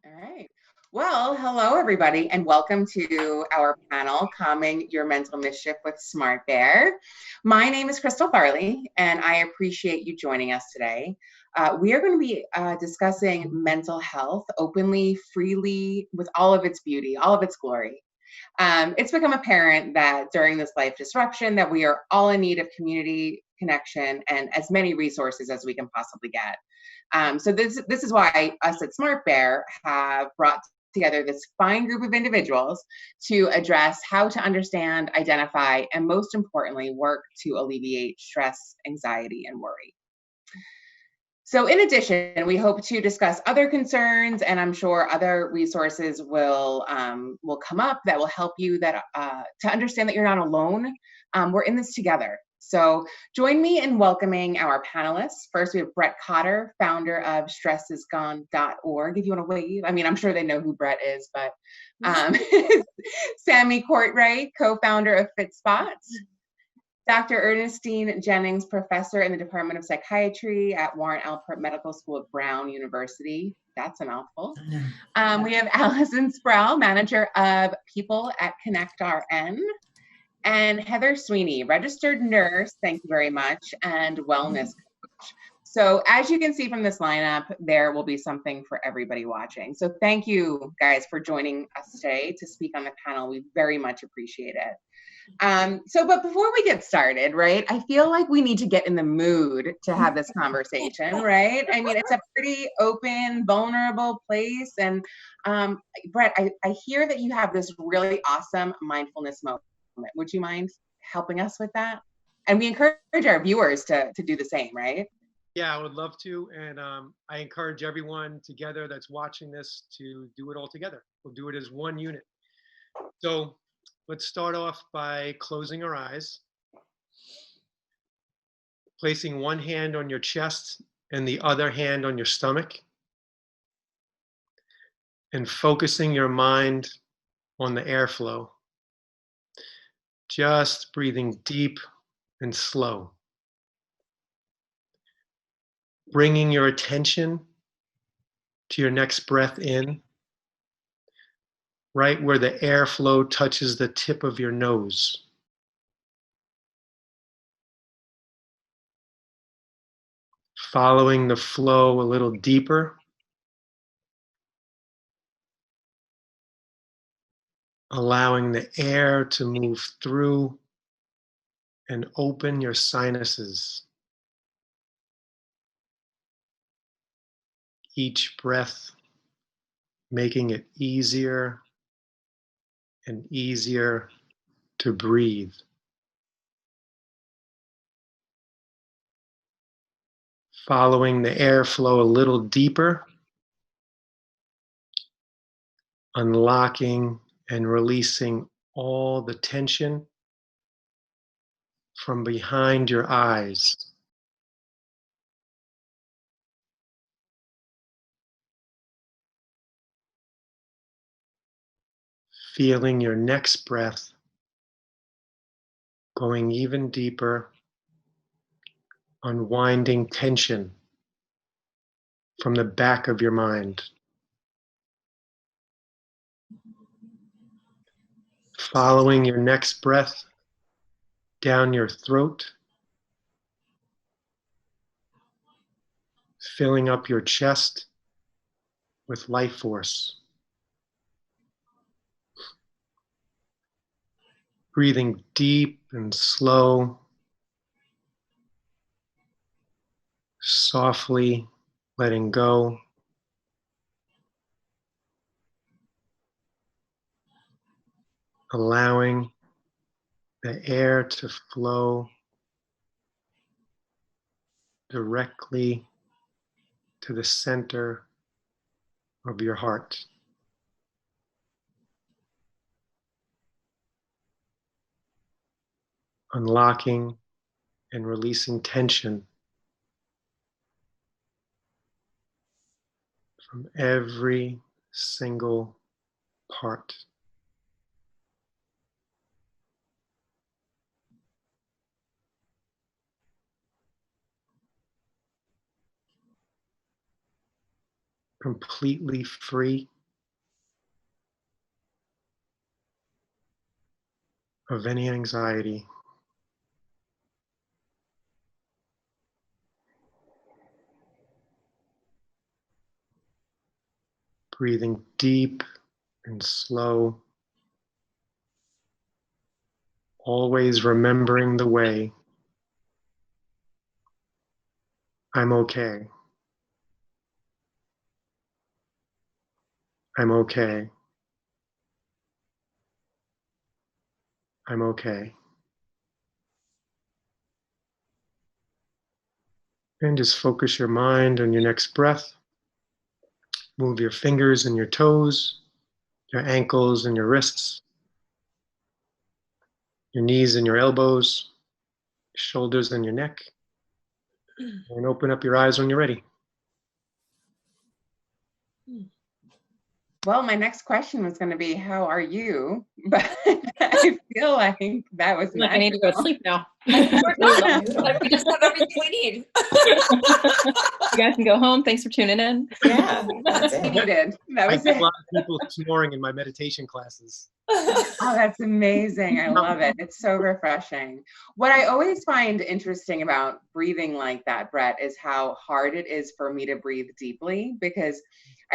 All right. Well, hello, everybody, and welcome to our panel, Calming Your Mental Mischief with SmartBear. My name is Crystal Farley, and I appreciate you joining us today. We are going to be discussing mental health openly, freely, with all of its beauty, all of its glory. It's become apparent that during this life disruption that we are all in need of community connection and as many resources as we can possibly get. So this is why us at SmartBear have brought together this fine group of individuals to address how to understand, identify, and most importantly, work to alleviate stress, anxiety, and worry. So in addition, we hope to discuss other concerns, and I'm sure other resources will come up that will help you to understand that you're not alone. We're in this together. So join me in welcoming our panelists. First, we have Brett Cotter, founder of stressisgone.org. If you want to wave, I mean, I'm sure they know who Brett is, but Sammy Courtwright, co-founder of FitSpots. Dr. Ernestine Jennings, professor in the Department of Psychiatry at Warren Alpert Medical School at Brown University. That's a mouthful. We have Allison Sproul, manager of people at ConnectRN, and Heather Sweeney, registered nurse, thank you very much, and wellness coach. So as you can see from this lineup, there will be something for everybody watching. So thank you guys for joining us today to speak on the panel. We very much appreciate it. But before we get started, right, I feel like we need to get in the mood to have this conversation, right? I mean, it's a pretty open, vulnerable place. And Brett, I hear that you have this really awesome mindfulness moment. Would you mind helping us with that? And we encourage our viewers to do the same, right? Yeah, I would love to. And I encourage everyone together that's watching this to do it all together. We'll do it as one unit. So let's start off by closing our eyes, placing one hand on your chest and the other hand on your stomach, and focusing your mind on the airflow. Just breathing deep and slow. Bringing your attention to your next breath in, right where the airflow touches the tip of your nose. Following the flow a little deeper, allowing the air to move through and open your sinuses. Each breath making it easier and easier to breathe. Following the airflow a little deeper, unlocking and releasing all the tension from behind your eyes. Feeling your next breath going even deeper, unwinding tension from the back of your mind. Following your next breath down your throat, filling up your chest with life force. Breathing deep and slow, softly letting go. Allowing the air to flow directly to the center of your heart. Unlocking and releasing tension from every single part. completely free of any anxiety. Breathing deep and slow, always remembering the way. I'm okay. I'm okay. I'm okay. And just focus your mind on your next breath. Move your fingers and your toes, your ankles and your wrists, your knees and your elbows, shoulders and your neck. And open up your eyes when you're ready. Well, my next question was going to be, how are you? But I feel like that was like I need to go to sleep now. We just have everything we need. You guys can go home. Thanks for tuning in. Yeah, that's I it. needed. That I was get a it. lot of people snoring in my meditation classes. Oh, that's amazing. I love it. It's so refreshing. What I always find interesting about breathing like that, Brett, is how hard it is for me to breathe deeply, because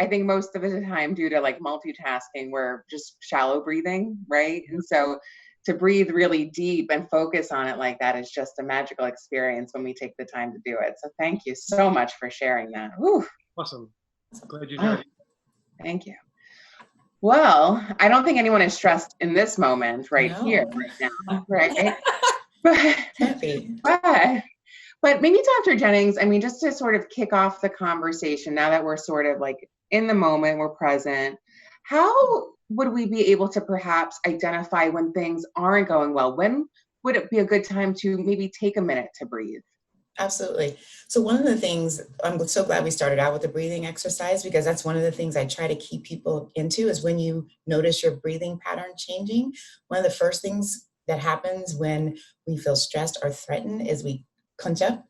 I think most of the time, due to like multitasking, we're just shallow breathing, right? And so to breathe really deep and focus on it like that is just a magical experience when we take the time to do it. So thank you so much for sharing that. Whew. Awesome. Glad you joined. Thank you. Well, I don't think anyone is stressed in this moment right No. here, right now, right? But, Can't be. but maybe Dr. Jennings, I mean, just to sort of kick off the conversation, now that we're sort of like in the moment, we're present, how would we be able to perhaps identify when things aren't going well? When would it be a good time to maybe take a minute to breathe? Absolutely. So one of the things, I'm so glad we started out with the breathing exercise, because that's one of the things I try to keep people into, is when you notice your breathing pattern changing, one of the first things that happens when we feel stressed or threatened is we clench up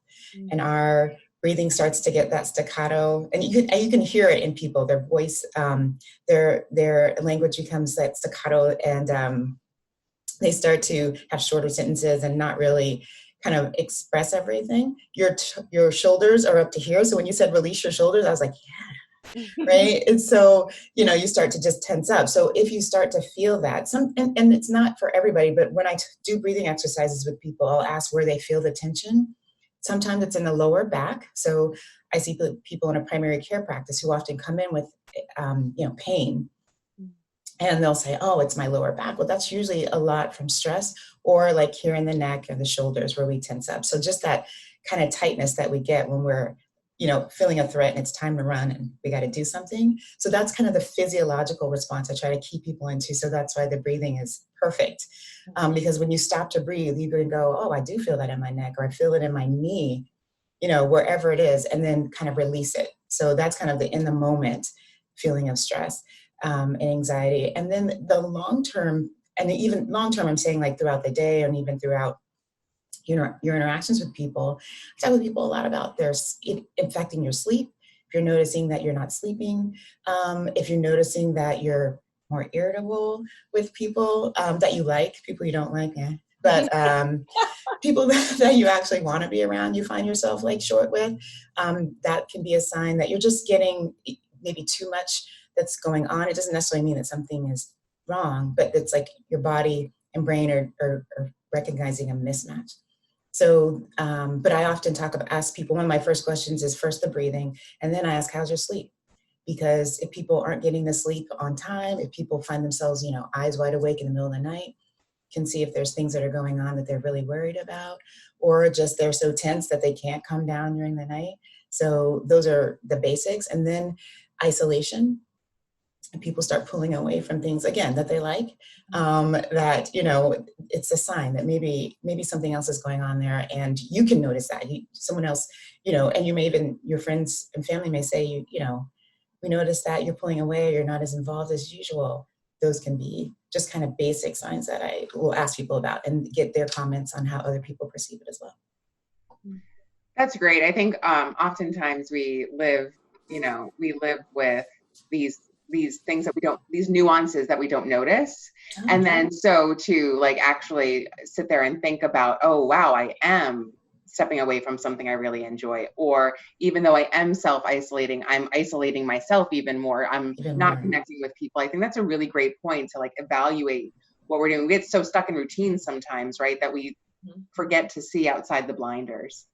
and our breathing starts to get that staccato, and you can hear it in people, their voice, their language becomes that staccato, and they start to have shorter sentences and not really kind of express everything. Your shoulders are up to here. So when you said release your shoulders, I was like, yeah, right? And so, you start to just tense up. So if you start to feel that, and it's not for everybody, but when I do breathing exercises with people, I'll ask where they feel the tension. Sometimes it's in the lower back. So I see people in a primary care practice who often come in with, pain. And they'll say, oh, it's my lower back. Well, that's usually a lot from stress, or like here in the neck or the shoulders where we tense up. So just that kind of tightness that we get when we're, feeling a threat and it's time to run and we got to do something. So that's kind of the physiological response I try to keep people into. So that's why the breathing is perfect. Because when you stop to breathe, you can go, oh, I do feel that in my neck, or I feel it in my knee, wherever it is, and then kind of release it. So that's kind of the in the moment feeling of stress. And anxiety. And then the long-term, and even long-term, I'm saying like throughout the day and even throughout your interactions with people. I talk with people a lot about it affecting your sleep. If you're noticing that you're not sleeping, if you're noticing that you're more irritable with people that you like, people you don't like, but people that you actually want to be around, you find yourself like short with, that can be a sign that you're just getting maybe too much that's going on. It doesn't necessarily mean that something is wrong, but it's like your body and brain are recognizing a mismatch. So, but I often ask people, one of my first questions is first the breathing, and then I ask, how's your sleep? Because if people aren't getting the sleep on time, if people find themselves, eyes wide awake in the middle of the night, can see if there's things that are going on that they're really worried about, or just they're so tense that they can't come down during the night. So those are the basics. And then isolation. And people start pulling away from things again that they like, that it's a sign that maybe something else is going on there, and you can notice that someone else, and you may even, your friends and family may say, we noticed that you're pulling away, or you're not as involved as usual. Those can be just kind of basic signs that I will ask people about and get their comments on how other people perceive it as well. That's great. I think oftentimes we live we live with these things that we don't, these nuances that we don't notice. And then so to like actually sit there and think about, oh, wow, I am stepping away from something I really enjoy. Or even though I am self-isolating, I'm isolating myself even more. I'm not connecting with people. I think that's a really great point to like evaluate what we're doing. We get so stuck in routines sometimes, right, that we forget to see outside the blinders.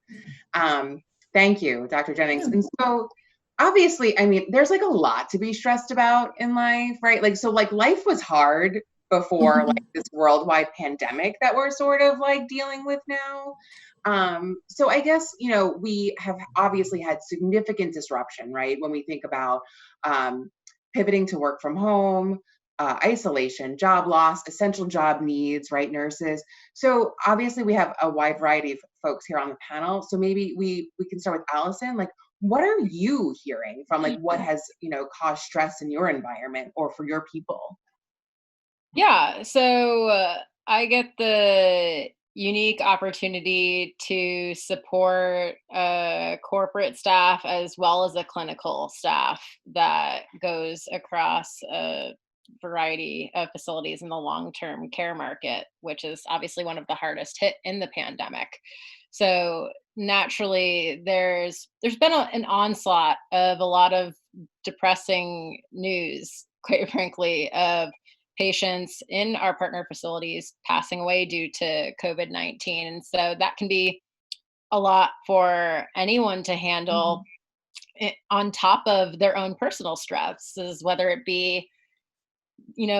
Thank you, Dr. Jennings. And so obviously, I mean, there's like a lot to be stressed about in life, right? Like, so like life was hard before like this worldwide pandemic that we're sort of like dealing with now. So I guess, we have obviously had significant disruption, right? When we think about pivoting to work from home, isolation, job loss, essential job needs, right? Nurses. So obviously we have a wide variety of folks here on the panel. So maybe we can start with Allison. Like, what are you hearing from like what has, caused stress in your environment or for your people? Yeah, so I get the unique opportunity to support corporate staff as well as a clinical staff that goes across a variety of facilities in the long-term care market, which is obviously one of the hardest hit in the pandemic. So naturally, there's been an onslaught of a lot of depressing news, quite frankly, of patients in our partner facilities passing away due to COVID-19. And so that can be a lot for anyone to handle on top of their own personal stresses, whether it be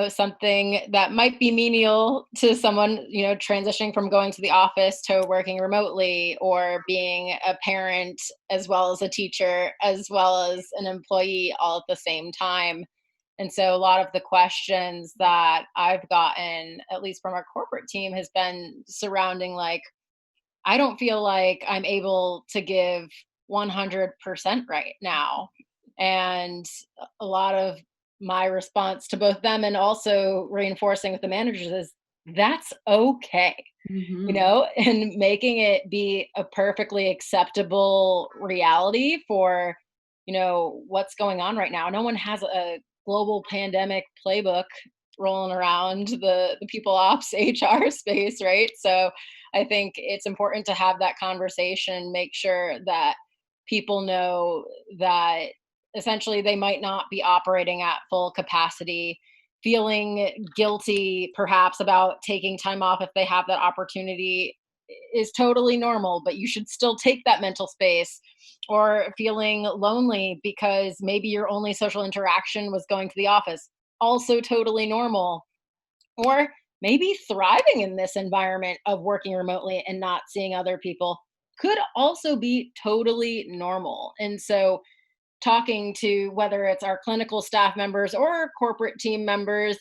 something that might be menial to someone, transitioning from going to the office to working remotely, or being a parent as well as a teacher, as well as an employee all at the same time. And so a lot of the questions that I've gotten, at least from our corporate team, has been surrounding like, I don't feel like I'm able to give 100% right now. And a lot of my response to both them and also reinforcing with the managers is that's okay, and making it be a perfectly acceptable reality for, what's going on right now. No one has a global pandemic playbook rolling around the people ops HR space, right? So I think it's important to have that conversation, make sure that people know that essentially they might not be operating at full capacity, feeling guilty perhaps about taking time off if they have that opportunity is totally normal, but you should still take that mental space. Or feeling lonely because maybe your only social interaction was going to the office, also totally normal. Or maybe thriving in this environment of working remotely and not seeing other people could also be totally normal. And so talking to whether it's our clinical staff members or corporate team members,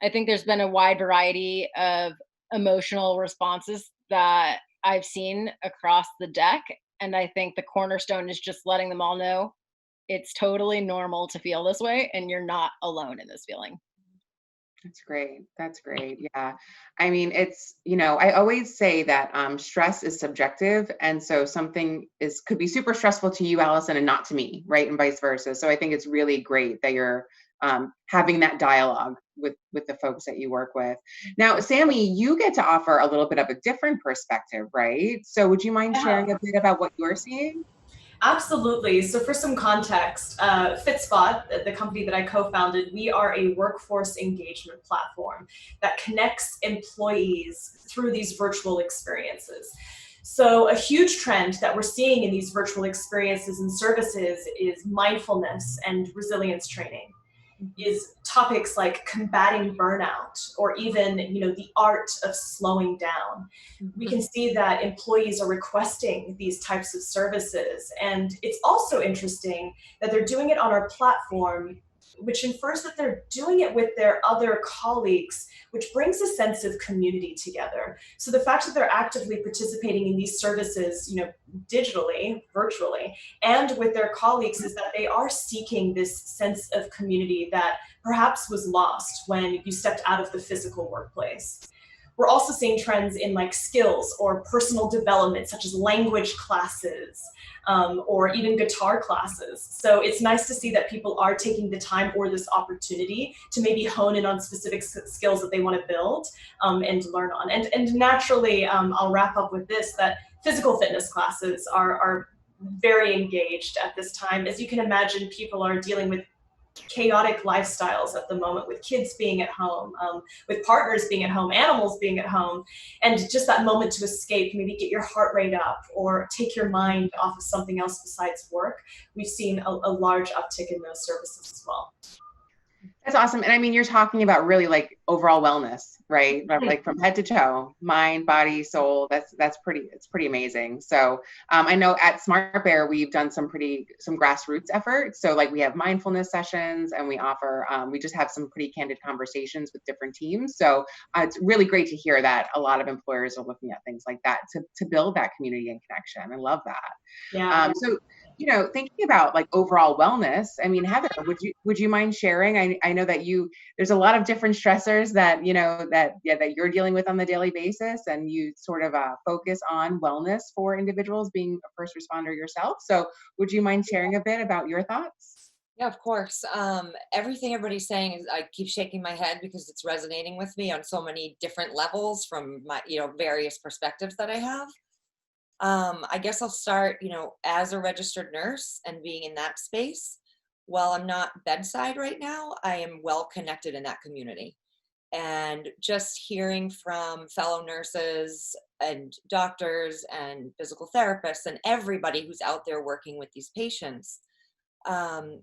I think there's been a wide variety of emotional responses that I've seen across the deck. And I think the cornerstone is just letting them all know it's totally normal to feel this way and you're not alone in this feeling. That's great. That's great. Yeah. I mean, it's, I always say that stress is subjective. And so something could be super stressful to you, Allison, and not to me, right? And vice versa. So I think it's really great that you're having that dialogue with the folks that you work with. Now, Sammy, you get to offer a little bit of a different perspective, right? So would you mind sharing a bit about what you're seeing? Absolutely. So for some context, FitSpot, the company that I co-founded, we are a workforce engagement platform that connects employees through these virtual experiences. So a huge trend that we're seeing in these virtual experiences and services is mindfulness and resilience training, is topics like combating burnout, or even, the art of slowing down. We can see that employees are requesting these types of services. And it's also interesting that they're doing it on our platform, which infers that they're doing it with their other colleagues, which brings a sense of community together. So the fact that they're actively participating in these services, digitally, virtually, and with their colleagues is that they are seeking this sense of community that perhaps was lost when you stepped out of the physical workplace. We're also seeing trends in like skills or personal development, such as language classes, or even guitar classes. So it's nice to see that people are taking the time or this opportunity to maybe hone in on specific skills that they want to build and learn on. And naturally, I'll wrap up with this, that physical fitness classes are very engaged at this time. As you can imagine, people are dealing with chaotic lifestyles at the moment, with kids being at home, with partners being at home, animals being at home, and just that moment to escape, maybe get your heart rate up or take your mind off of something else besides work. We've seen a large uptick in those services as well. That's awesome. And I mean, you're talking about really like overall wellness, right? Like from head to toe, mind, body, soul. It's pretty amazing. So I know at SmartBear, we've done some grassroots efforts. So like we have mindfulness sessions, and we offer, we just have some pretty candid conversations with different teams. So it's really great to hear that a lot of employers are looking at things like that to build that community and connection. I love that. Yeah. So, thinking about like overall wellness, I mean, Heather, would you mind sharing? I know that there's a lot of different stressors that, that you're dealing with on the daily basis, and you sort of focus on wellness for individuals, being a first responder yourself. So would you mind sharing a bit about your thoughts? Yeah, of course. Everything everybody's saying is, I keep shaking my head because it's resonating with me on so many different levels from my, various perspectives that I have. I guess I'll start, as a registered nurse and being in that space. While I'm not bedside right now, I am well connected in that community. And just hearing from fellow nurses and doctors and physical therapists and everybody who's out there working with these patients, I'm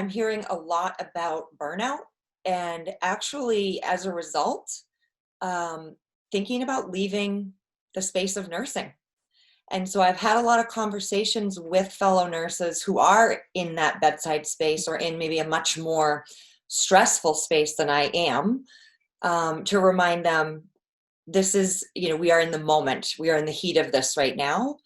hearing a lot about burnout, and actually as a result, thinking about leaving the space of nursing. And so I've had a lot of conversations with fellow nurses who are in that bedside space, or in maybe a much more stressful space than I am, to remind them, this is, we are in the moment, we are in the heat of this right now,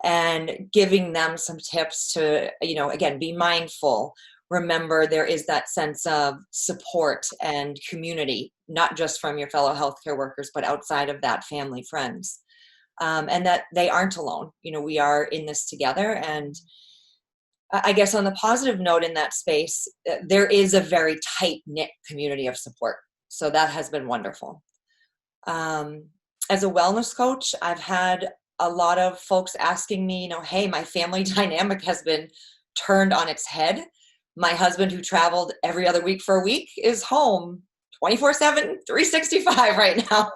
and giving them some tips to, again, be mindful. Remember, there is that sense of support and community, not just from your fellow healthcare workers, but outside of that, family, friends. And that they aren't alone. We are in this together. And I guess on the positive note in that space, there is a very tight-knit community of support. So that has been wonderful. As a wellness coach, I've had a lot of folks asking me, hey, my family dynamic has been turned on its head. My husband, who traveled every other week for a week, is home 24/7, 365 right now.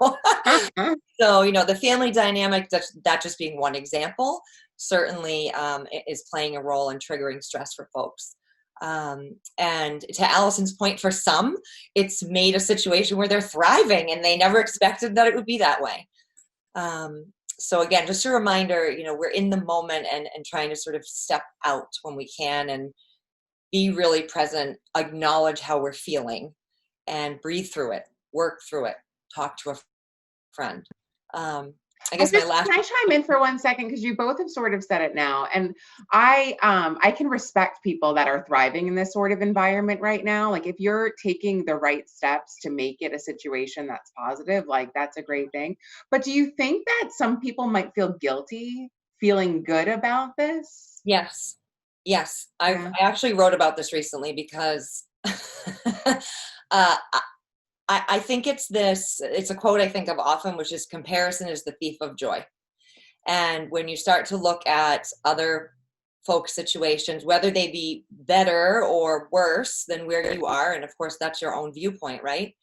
So, the family dynamic, that just being one example, certainly is playing a role in triggering stress for folks. And to Allison's point, for some, it's made a situation where they're thriving and they never expected that it would be that way. So again, just a reminder, we're in the moment and trying to sort of step out when we can and be really present, acknowledge how we're feeling, and breathe through it, work through it, talk to a friend. I guess can I chime in for 1 second? Because you both have sort of said it now. And I can respect people that are thriving in this sort of environment right now. Like if you're taking the right steps to make it a situation that's positive, like that's a great thing. But do you think that some people might feel guilty feeling good about this? Yes. I actually wrote about this recently because I think it's a quote I think of often, which is, comparison is the thief of joy. And when you start to look at other folks' situations, whether they be better or worse than where you are, and of course that's your own viewpoint, right?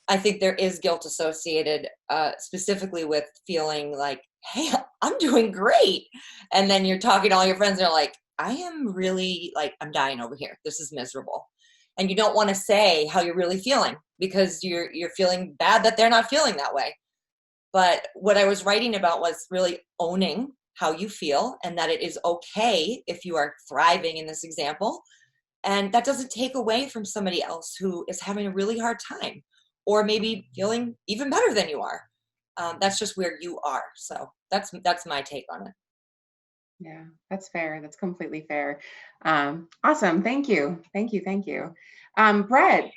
I think there is guilt associated specifically with feeling like, hey, I'm doing great. And then you're talking to all your friends and they're like, I am really I'm dying over here. This is miserable. And you don't want to say how you're really feeling because you're feeling bad that they're not feeling that way. But what I was writing about was really owning how you feel, and that it is okay if you are thriving in this example. And that doesn't take away from somebody else who is having a really hard time or maybe feeling even better than you are. That's just where you are. So that's my take on it. Yeah, that's fair. That's completely fair. Awesome. Thank you. Brett,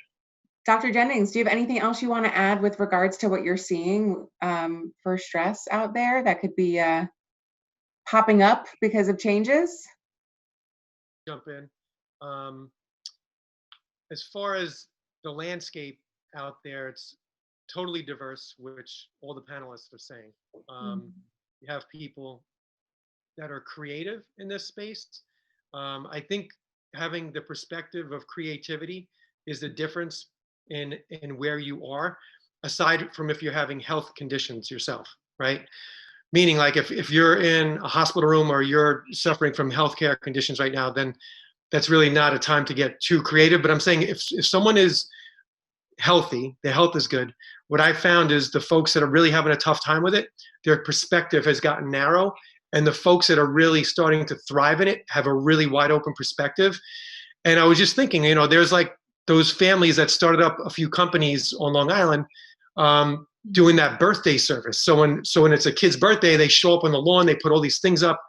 Dr. Jennings, do you have anything else you want to add with regards to what you're seeing for stress out there that could be popping up because of changes? Jump in. As far as the landscape out there, it's totally diverse, which all the panelists are saying. You have people that are creative in this space. I think having the perspective of creativity is the difference in where you are, aside from if you're having health conditions yourself, right? Meaning, like, if you're in a hospital room or you're suffering from healthcare conditions right now, then that's really not a time to get too creative. But I'm saying if someone is healthy, their health is good, what I found is the folks that are really having a tough time with it, their perspective has gotten narrow. And the folks that are really starting to thrive in it have a really wide open perspective. And I was just thinking, there's like those families that started up a few companies on Long Island doing that birthday service. So when it's a kid's birthday, they show up on the lawn, they put all these things up,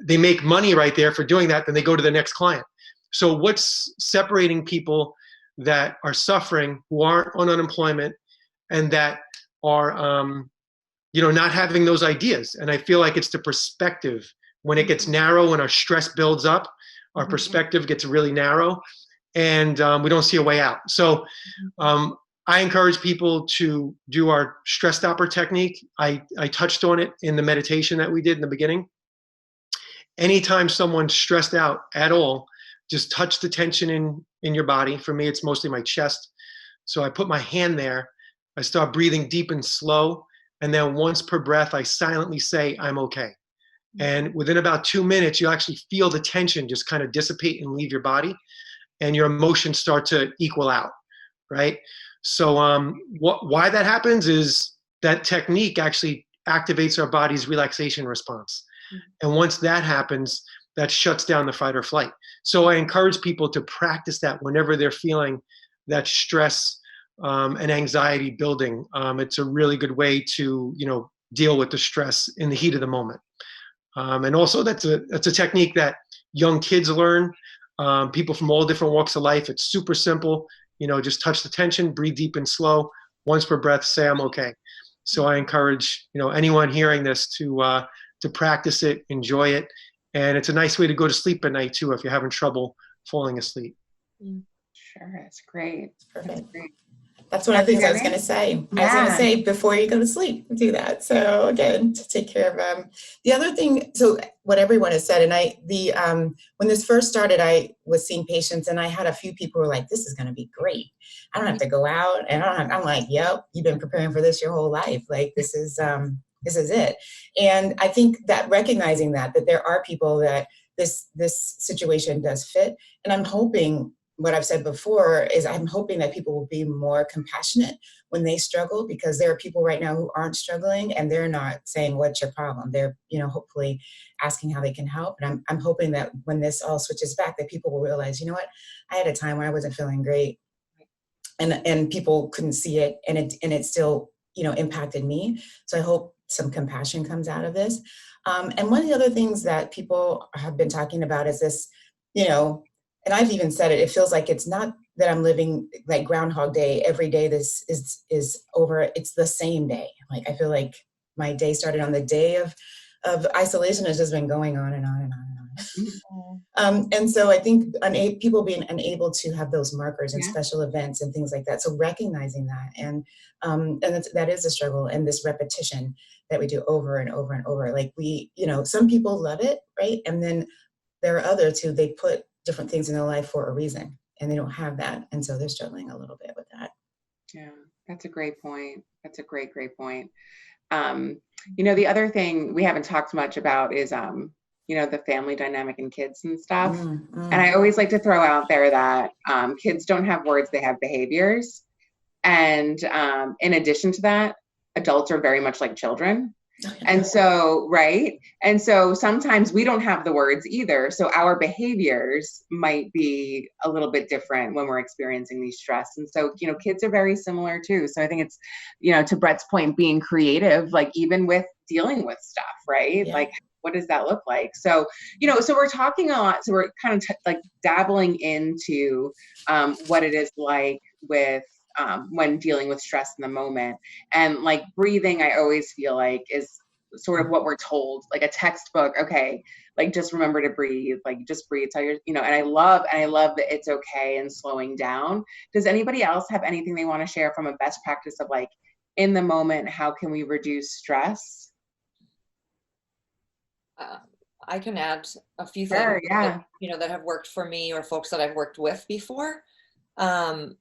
they make money right there for doing that, then they go to the next client. So what's separating people that are suffering, who aren't on unemployment, and that are not having those ideas? And I feel like it's the perspective. When it gets narrow and our stress builds up, our perspective gets really narrow, and we don't see a way out. So I encourage people to do our stress stopper technique. I touched on it in the meditation that we did in the beginning. Anytime someone's stressed out at all, just touch the tension in your body. For me, it's mostly my chest. So I put my hand there. I start breathing deep and slow. And then once per breath, I silently say, I'm okay. And within about 2 minutes, you actually feel the tension just kind of dissipate and leave your body. And your emotions start to equal out, right? So why that happens is that technique actually activates our body's relaxation response. And once that happens, that shuts down the fight or flight. So I encourage people to practice that whenever they're feeling that stress and anxiety building. It's a really good way to, deal with the stress in the heat of the moment. And also that's a technique that young kids learn, people from all different walks of life. It's super simple. Just touch the tension, breathe deep and slow. Once per breath, say I'm okay. So I encourage, anyone hearing this to practice it, enjoy it. And it's a nice way to go to sleep at night too, if you're having trouble falling asleep. Sure, that's great. Perfect. That's great. That's one of the things I was going to say. Yeah. I was going to say before you go to sleep, do that. So again, to take care of the other thing. So what everyone has said, and when this first started, I was seeing patients, and I had a few people who were like, "This is going to be great. I don't have to go out," and I'm like, "Yep, you've been preparing for this your whole life. Like this is it." And I think that recognizing that there are people that this situation does fit, and I'm hoping. What I've said before is I'm hoping that people will be more compassionate when they struggle, because there are people right now who aren't struggling and they're not saying, what's your problem? They're, hopefully asking how they can help. And I'm hoping that when this all switches back, that people will realize, I had a time when I wasn't feeling great and people couldn't see it, and it still, impacted me. So I hope some compassion comes out of this. And one of the other things that people have been talking about is this, and I've even said it feels like it's not that I'm living like Groundhog Day. Every day this is over. It's the same day. Like, I feel like my day started on the day of isolation. Has just been going on and on and on and on. And so I think people being unable to have those markers and special events and things like that. So recognizing that, and that is a struggle, and this repetition that we do over and over and over. Like some people love it, right? And then there are others who they put different things in their life for a reason, and they don't have that, and so they're struggling a little bit with that. Yeah, that's a great point. That's a great point. The other thing we haven't talked much about is the family dynamic and kids and stuff. And I always like to throw out there that kids don't have words, they have behaviors. And in addition to that, adults are very much like children. And so, right. And so sometimes we don't have the words either. So our behaviors might be a little bit different when we're experiencing these stress. And so, kids are very similar too. So I think it's, to Brett's point, being creative, like even with dealing with stuff, right? Yeah. Like, what does that look like? So, so we're talking a lot. So we're kind of dabbling into what it is like with when dealing with stress in the moment. And like breathing, I always feel like is sort of what we're told, like a textbook. Okay, like just remember to breathe, like just breathe. So you're, and I love that it's okay and slowing down. Does anybody else have anything they want to share from a best practice of like in the moment, how can we reduce stress? I can add a few things Sure, yeah. that have worked for me or folks that I've worked with before.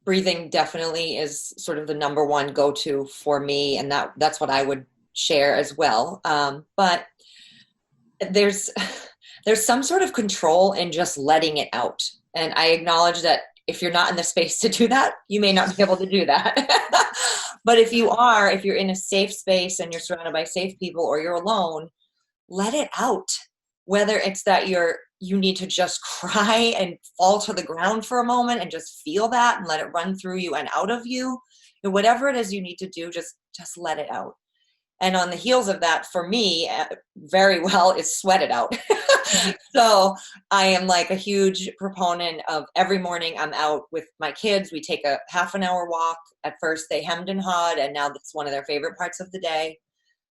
Breathing definitely is sort of the number one go-to for me, and that's what I would share as well. But there's some sort of control in just letting it out. And I acknowledge that if you're not in the space to do that, you may not be able to do that. But if you're in a safe space and you're surrounded by safe people or you're alone, let it out. Whether it's that you need to just cry and fall to the ground for a moment and just feel that and let it run through you and out of you, whatever it is you need to do, just let it out. And on the heels of that, for me, very well, is sweat it out. So I am like a huge proponent of every morning I'm out with my kids. We take a half an hour walk. At first they hemmed and hawed, and now that's one of their favorite parts of the day.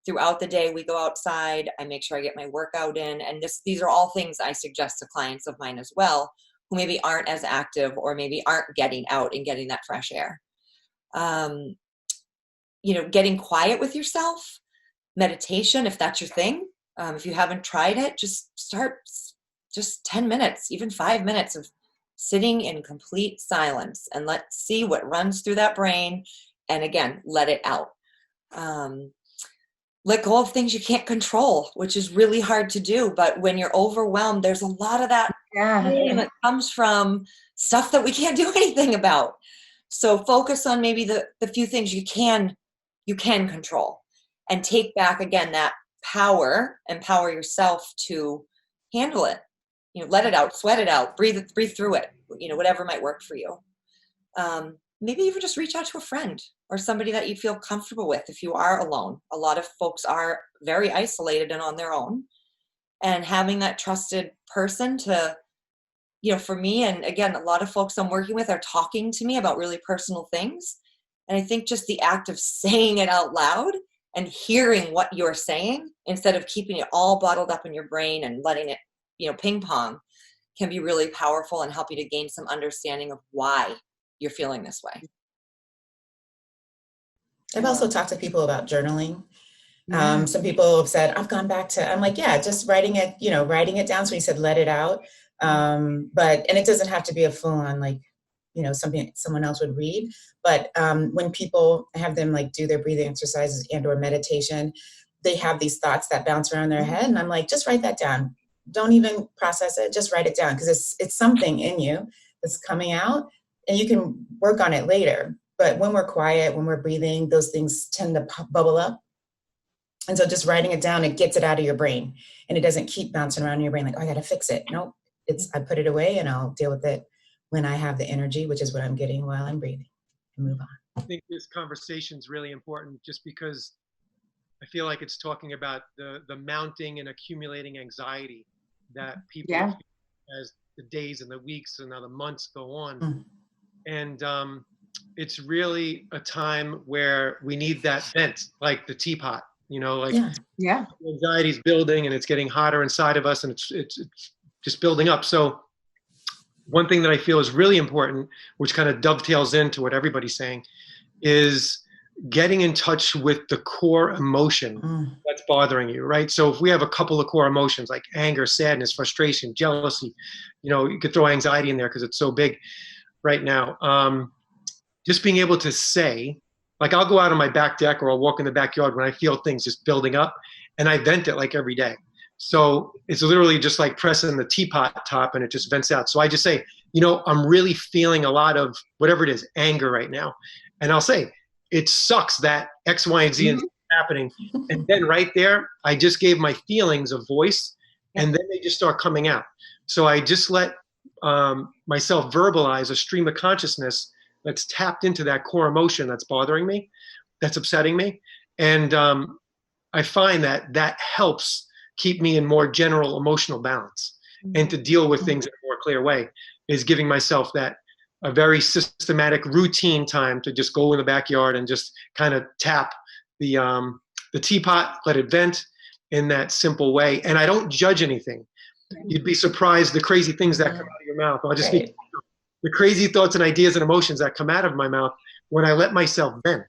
Throughout the day, we go outside. I make sure I get my workout in. And these are all things I suggest to clients of mine as well, who maybe aren't as active or maybe aren't getting out and getting that fresh air. Getting quiet with yourself, meditation, if that's your thing. If you haven't tried it, just start 10 minutes, even 5 minutes of sitting in complete silence and let's see what runs through that brain. And again, let it out. Let go of things you can't control, which is really hard to do. But when you're overwhelmed, there's a lot of that pain that comes from stuff that we can't do anything about. So focus on maybe the few things you can control, and take back again that power, empower yourself to handle it. Let it out, sweat it out, breathe through it, whatever might work for you. Maybe even just reach out to a friend or somebody that you feel comfortable with if you are alone. A lot of folks are very isolated and on their own. And having that trusted person to, for me, and again, a lot of folks I'm working with are talking to me about really personal things. And I think just the act of saying it out loud and hearing what you're saying instead of keeping it all bottled up in your brain and letting it, ping pong, can be really powerful and help you to gain some understanding of why you're feeling this way. I've also talked to people about journaling. Some people have said, I've gone back to, I'm like, yeah, just writing it down. So he said, let it out. And it doesn't have to be a full on, like, something someone else would read. But when people have them like do their breathing exercises and or meditation, they have these thoughts that bounce around their head. And I'm like, just write that down. Don't even process it. Just write it down, because it's something in you that's coming out, and you can work on it later. But when we're quiet, when we're breathing, those things tend to bubble up. And so just writing it down, it gets it out of your brain, and it doesn't keep bouncing around in your brain like, oh, I got to fix it. Nope. I put it away and I'll deal with it when I have the energy, which is what I'm getting while I'm breathing, and move on. I think this conversation is really important, just because I feel like it's talking about the mounting and accumulating anxiety that people feel as the days and the weeks and now the months go on. And it's really a time where we need that vent, like the teapot, anxiety's building and it's getting hotter inside of us, and it's just building up. So one thing that I feel is really important, which kind of dovetails into what everybody's saying, is getting in touch with the core emotion that's bothering you, right? So if we have a couple of core emotions like anger, sadness, frustration, jealousy, you could throw anxiety in there because it's so big right now. Just being able to say, like, I'll go out on my back deck or I'll walk in the backyard when I feel things just building up, and I vent it like every day. So it's literally just like pressing the teapot top and it just vents out. So I just say, I'm really feeling a lot of whatever it is, anger right now. And I'll say, it sucks that X, Y, and Z is happening. And then right there, I just gave my feelings a voice, and then they just start coming out. So I just let myself verbalize a stream of consciousness that's tapped into that core emotion that's bothering me, that's upsetting me. And I find that helps keep me in more general emotional balance. And to deal with things in a more clear way is giving myself that a very systematic routine time to just go in the backyard and just kind of tap the teapot, let it vent in that simple way. And I don't judge anything. You'd be surprised the crazy things that come out of your mouth. I'll just be the crazy thoughts and ideas and emotions that come out of my mouth when I let myself vent.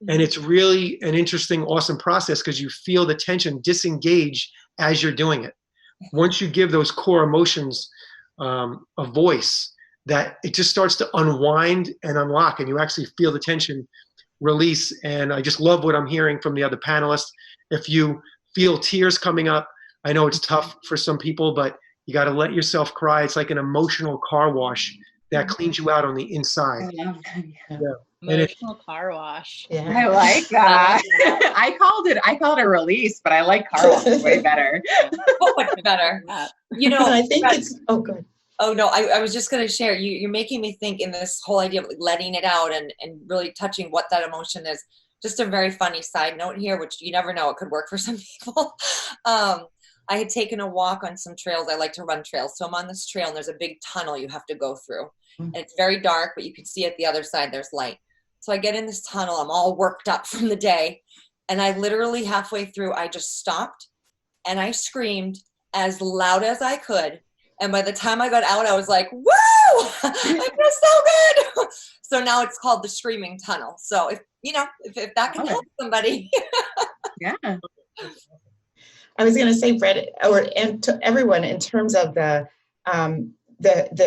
And it's really an interesting, awesome process because you feel the tension disengage as you're doing it. Once you give those core emotions a voice, that it just starts to unwind and unlock, and you actually feel the tension release. And I just love what I'm hearing from the other panelists. If you feel tears coming up, I know it's tough for some people, but you got to let yourself cry. It's like an emotional car wash that cleans you out on the inside. I love that. Yeah. Emotional car wash. Yeah. I like that. I called it a release, but I like car wash way better. So much better. You know, I think it's, oh, good. Oh no, I was just going to share, you're making me think in this whole idea of letting it out and really touching what that emotion is. Just a very funny side note here, which you never know, it could work for some people. I had taken a walk on some trails. I like to run trails. So I'm on this trail and there's a big tunnel you have to go through. And it's very dark, but you can see at the other side there's light. So I get in this tunnel, I'm all worked up from the day. And I literally halfway through, I just stopped and I screamed as loud as I could. And by the time I got out, I was like, woo, I feel so good. So now it's called the screaming tunnel. So if that can help somebody. Yeah. I was going to say, Brett, and to everyone, in terms of the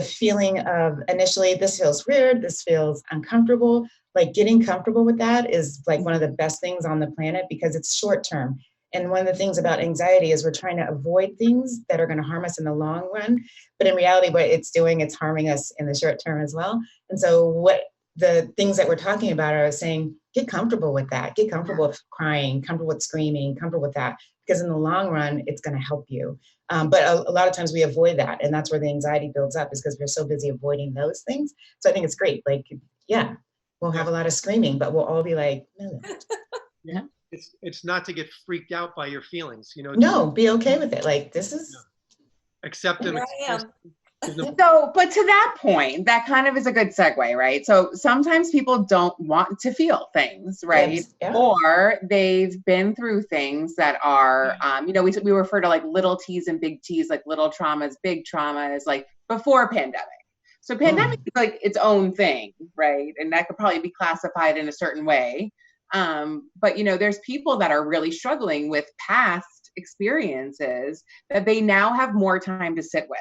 feeling of initially, this feels weird, this feels uncomfortable, like getting comfortable with that is like one of the best things on the planet because it's short term. And one of the things about anxiety is we're trying to avoid things that are going to harm us in the long run. But in reality, what it's doing, it's harming us in the short term as well. And so what the things that we're talking about are saying, get comfortable with that. Get comfortable with crying, comfortable with screaming, comfortable with that. Because in the long run, it's going to help you. But a lot of times we avoid that. And that's where the anxiety builds up is because we're so busy avoiding those things. So I think it's great. Like, yeah, we'll have a lot of screaming, but we'll all be like, no. Yeah. It's not to get freaked out by your feelings, No, be okay with it. Like, this is. Accept them. Here I am. So, but to that point, that kind of is a good segue, right? So sometimes people don't want to feel things, right? Yes, yeah. Or they've been through things that are, we refer to like little T's and big T's, like little traumas, big traumas, like before pandemic. So pandemic is like its own thing, right? And that could probably be classified in a certain way. But there's people that are really struggling with past experiences that they now have more time to sit with,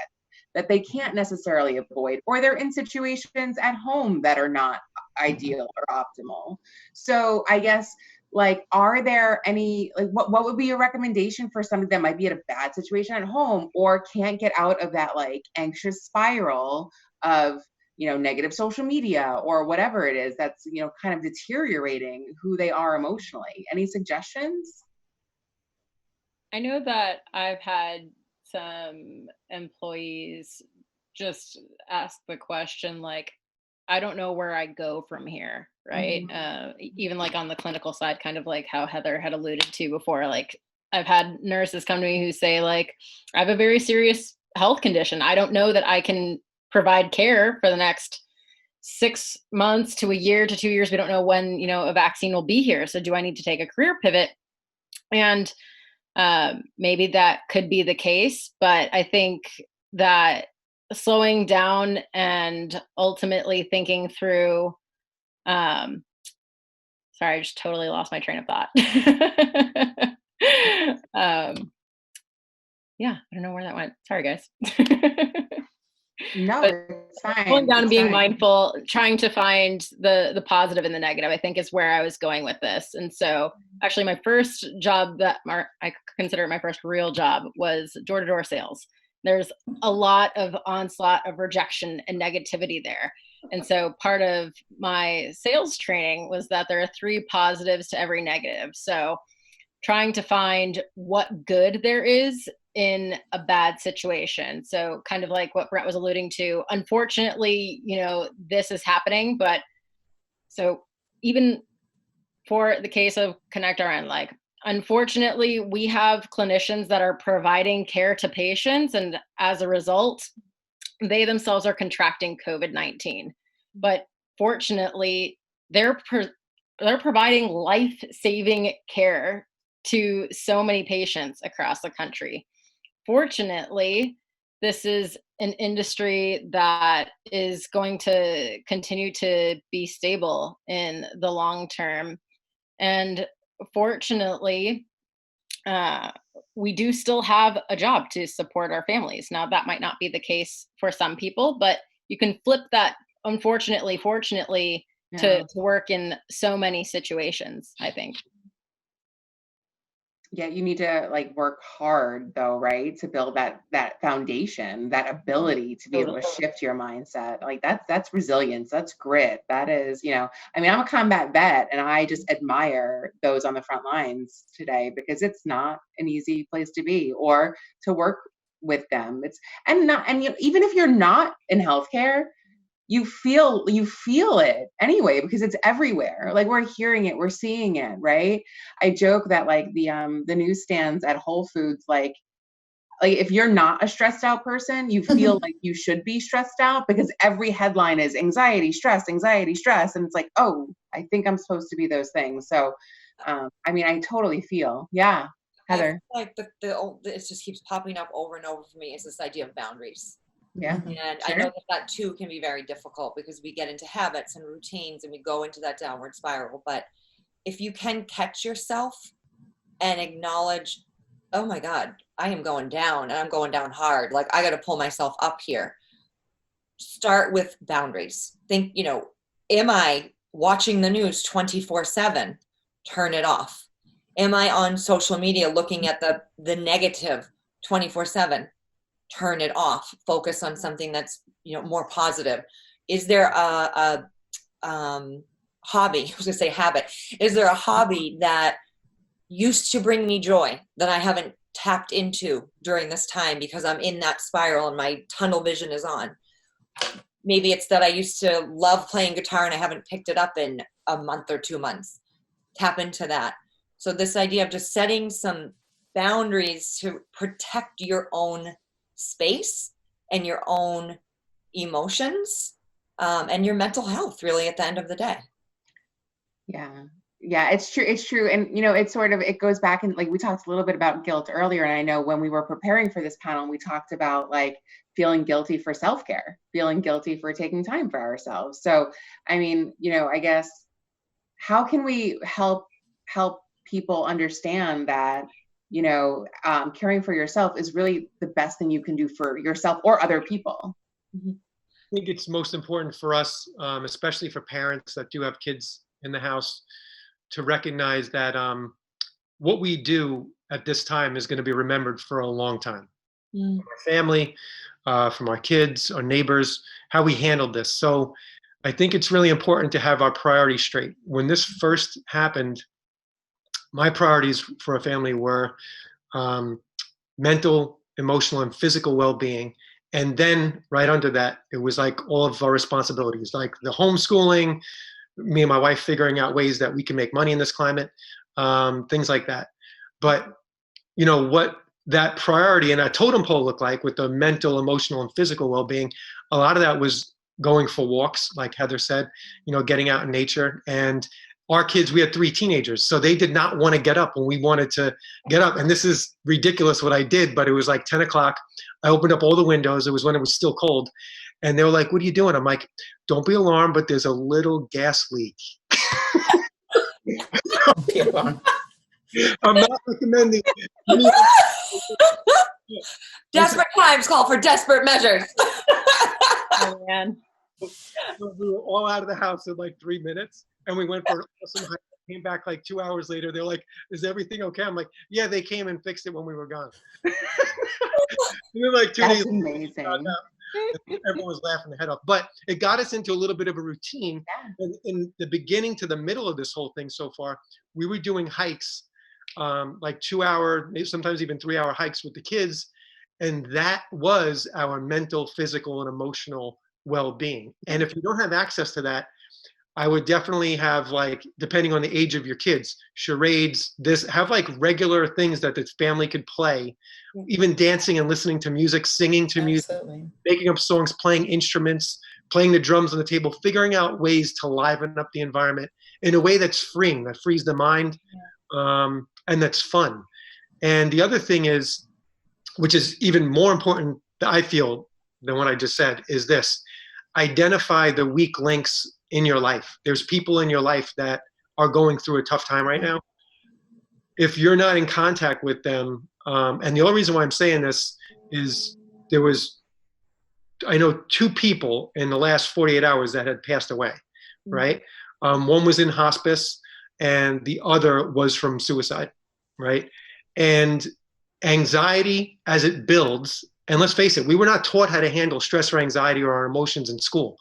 that they can't necessarily avoid, or they're in situations at home that are not ideal or optimal. So I guess, like, are there any, like, what would be your recommendation for somebody that might be in a bad situation at home or can't get out of that like anxious spiral of negative social media or whatever it is that's, kind of deteriorating who they are emotionally? Any suggestions? I know that I've had some employees just ask the question, like, I don't know where I go from here, right? Even like on the clinical side, kind of like how Heather had alluded to before, like I've had nurses come to me who say, like, I have a very serious health condition. I don't know that I can provide care for the next 6 months to a year to 2 years. We don't know when, a vaccine will be here. So do I need to take a career pivot? And maybe that could be the case, but I think that slowing down and ultimately thinking through, sorry, I just totally lost my train of thought. Yeah, I don't know where that went. Sorry, guys. No, but it's fine. slowing down and being fine. mindful, trying to find the positive and the negative, I think is where I was going with this. And so actually my first job that I consider my first real job was door-to-door sales. There's a lot of onslaught of rejection and negativity there. And so part of my sales training was that there are 3 positives to every negative. So trying to find what good there is in a bad situation. So kind of like what Brett was alluding to, unfortunately, this is happening, but so even for the case of ConnectRN, like, unfortunately, we have clinicians that are providing care to patients. And as a result, they themselves are contracting COVID-19. But fortunately, they're providing life-saving care to so many patients across the country. Fortunately, this is an industry that is going to continue to be stable in the long term. And fortunately, we do still have a job to support our families. Now, that might not be the case for some people, but you can flip that, unfortunately, fortunately, to work in so many situations, I think. Yeah, you need to like work hard though, right? To build that foundation, that ability to be able to shift your mindset. Like that's resilience, that's grit. That is, I mean, I'm a combat vet and I just admire those on the front lines today because it's not an easy place to be or to work with them. Even if you're not in healthcare, you feel it anyway because it's everywhere. Like we're hearing it, we're seeing it, right? I joke that like the newsstands at Whole Foods, like if you're not a stressed out person, you feel like you should be stressed out because every headline is anxiety, stress, and it's like, oh, I think I'm supposed to be those things. So, I mean, I totally feel, yeah, Heather. Like it just keeps popping up over and over for me is this idea of boundaries. Yeah. And sure. I know that too can be very difficult because we get into habits and routines and we go into that downward spiral. But if you can catch yourself and acknowledge, oh my God, I am going down and I'm going down hard. Like I got to pull myself up here. Start with boundaries. Think, am I watching the news 24/7? Turn it off. Am I on social media looking at the negative 24/7? Turn it off. Focus on something that's more positive. Is there a hobby? I was gonna say habit. Is there a hobby that used to bring me joy that I haven't tapped into during this time because I'm in that spiral and my tunnel vision is on? Maybe it's that I used to love playing guitar and I haven't picked it up in a month or 2 months. Tap into that. So this idea of just setting some boundaries to protect your own space and your own emotions and your mental health really at the end of the day. Yeah, it's true. And it goes back and like we talked a little bit about guilt earlier. And I know when we were preparing for this panel, we talked about like feeling guilty for self-care, feeling guilty for taking time for ourselves. So, I mean, I guess how can we help people understand that caring for yourself is really the best thing you can do for yourself or other people? I think it's most important for us, especially for parents that do have kids in the house, to recognize that what we do at this time is going to be remembered for a long time. From our family, from our kids, our neighbors, how we handled this. So I think it's really important to have our priorities straight. When this first happened, my priorities for a family were mental, emotional, and physical well-being. And then right under that, it was like all of our responsibilities, like the homeschooling, me and my wife figuring out ways that we can make money in this climate, things like that. But what that priority and that totem pole looked like with the mental, emotional, and physical well-being, a lot of that was going for walks, like Heather said, getting out in nature. And our kids, we had 3 teenagers, so they did not want to get up when we wanted to get up. And this is ridiculous what I did, but it was like 10 o'clock. I opened up all the windows. It was when it was still cold. And they were like, what are you doing? I'm like, don't be alarmed, but there's a little gas leak. Don't be alarmed. I'm not recommending. Desperate times call for desperate measures. Oh, man. We were all out of the house in like 3 minutes, and we went for an awesome hike. Came back like 2 hours later. They're like, "Is everything okay?" I'm like, "Yeah, they came and fixed it when we were gone." And then like 2 days. That's amazing. Everyone was laughing their head off, but it got us into a little bit of a routine. And in the beginning to the middle of this whole thing so far, we were doing hikes, like 2 hour, maybe sometimes even 3 hour hikes with the kids. And that was our mental, physical, and emotional well-being. And if you don't have access to that, I would definitely have, like, depending on the age of your kids, charades, have like regular things that the family could play, even dancing and listening to music, singing to music, Absolutely. making up songs, playing instruments, playing the drums on the table, figuring out ways to liven up the environment in a way that's freeing, that frees the mind, and that's fun. And the other thing is, which is even more important, I feel, than what I just said, is this: identify the weak links in your life. There's people in your life that are going through a tough time right now. If you're not in contact with them, and the only reason why I'm saying this is I know 2 people in the last 48 hours that had passed away, right? One was in hospice and the other was from suicide, right? And anxiety, as it builds, and let's face it, we were not taught how to handle stress or anxiety or our emotions in school.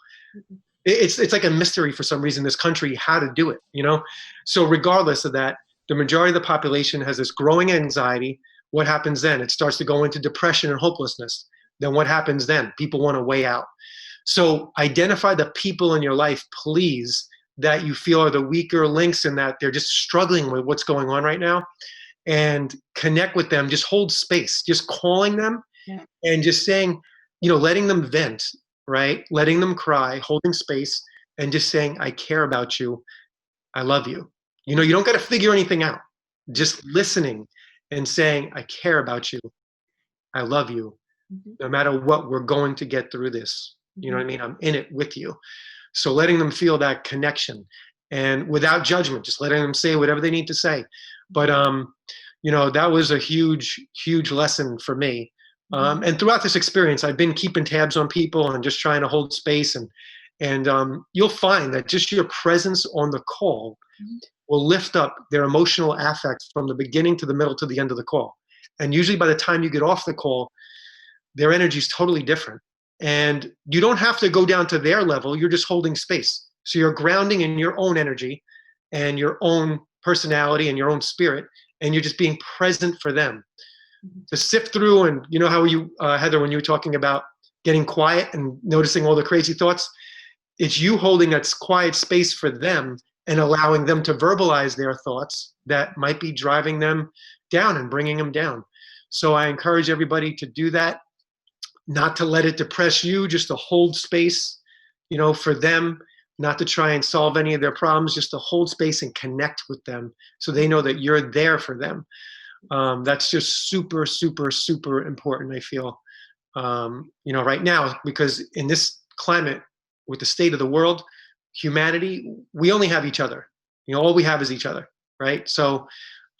It's like a mystery for some reason in this country how to do it, you know? So regardless of that, the majority of the population has this growing anxiety. What happens then? It starts to go into depression and hopelessness. Then what happens then? People want to weigh out. So identify the people in your life, please, that you feel are the weaker links in that they're just struggling with what's going on right now, and connect with them. Just hold space, just calling them and just saying, letting them vent, right? Letting them cry, holding space, and just saying, I care about you. I love you. You don't got to figure anything out. Just listening and saying, I care about you. I love you. No matter what, we're going to get through this. You know what I mean? I'm in it with you. So letting them feel that connection, and without judgment, just letting them say whatever they need to say. But, that was a huge, huge lesson for me. And throughout this experience, I've been keeping tabs on people and just trying to hold space. And you'll find that just your presence on the call will lift up their emotional affect from the beginning to the middle to the end of the call. And usually by the time you get off the call, their energy is totally different. And you don't have to go down to their level. You're just holding space. So you're grounding in your own energy and your own personality and your own spirit. And you're just being present for them. To sift through, and you know how you, Heather, when you were talking about getting quiet and noticing all the crazy thoughts, it's you holding that quiet space for them and allowing them to verbalize their thoughts that might be driving them down and bringing them down. So I encourage everybody to do that, not to let it depress you, just to hold space, for them, not to try and solve any of their problems, just to hold space and connect with them so they know that you're there for them. That's just super, super, super important, I feel, right now, because in this climate, with the state of the world, humanity, we only have each other. All we have is each other, right? So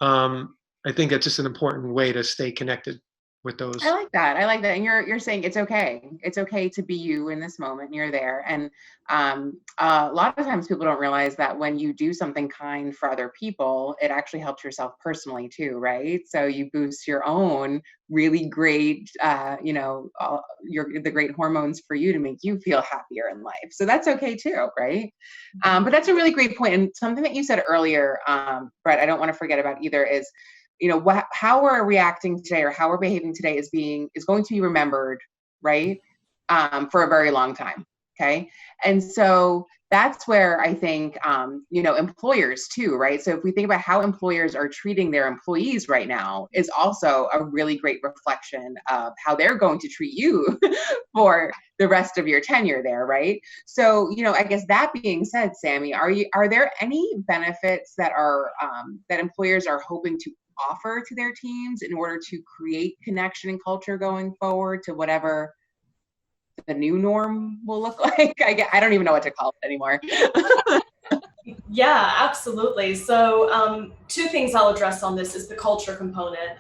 I think that's just an important way to stay connected with those. I like that. And you're saying it's okay. It's okay to be you in this moment. You're there. And a lot of times people don't realize that when you do something kind for other people, it actually helps yourself personally too, right? So you boost your own really great, the great hormones for you to make you feel happier in life. So that's okay too, right? But that's a really great point. And something that you said earlier, Brett, I don't want to forget about either, is how we're reacting today or how we're behaving today is going to be remembered, right? For a very long time. Okay. And so that's where I think, employers too, right? So if we think about how employers are treating their employees right now, is also a really great reflection of how they're going to treat you for the rest of your tenure there, right? So, I guess that being said, Sammy, are there any benefits that are that employers are hoping to offer to their teams in order to create connection and culture going forward to whatever the new norm will look like? I don't even know what to call it anymore. Yeah, absolutely. So 2 things I'll address on this is the culture component.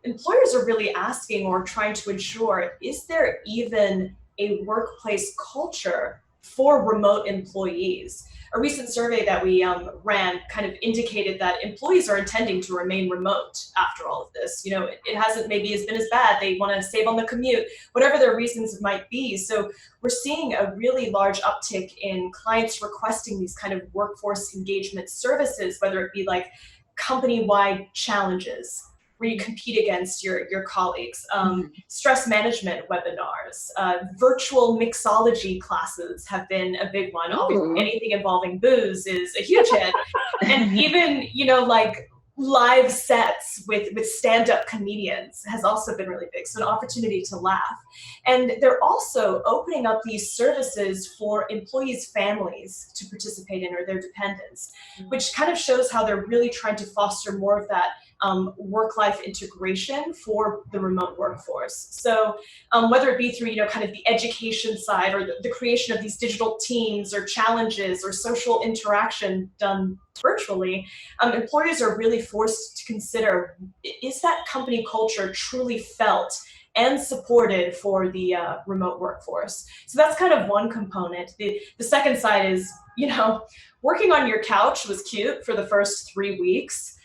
Employers are really asking or trying to ensure, is there even a workplace culture for remote employees? A recent survey that we ran kind of indicated that employees are intending to remain remote after all of this. It hasn't maybe been as bad. They want to save on the commute, whatever their reasons might be. So we're seeing a really large uptick in clients requesting these kind of workforce engagement services, whether it be like company-wide challenges, where you compete against your colleagues, stress management webinars, virtual mixology classes have been a big one. Obviously, anything involving booze is a huge hit. And even, like live sets with stand-up comedians has also been really big. So an opportunity to laugh. And they're also opening up these services for employees' families to participate in, or their dependents, which kind of shows how they're really trying to foster more of that work-life integration for the remote workforce. So whether it be through, kind of the education side, or the creation of these digital teams or challenges or social interaction done virtually, employers are really forced to consider, is that company culture truly felt and supported for the remote workforce? So that's kind of one component. The second side is, working on your couch was cute for the first 3 weeks.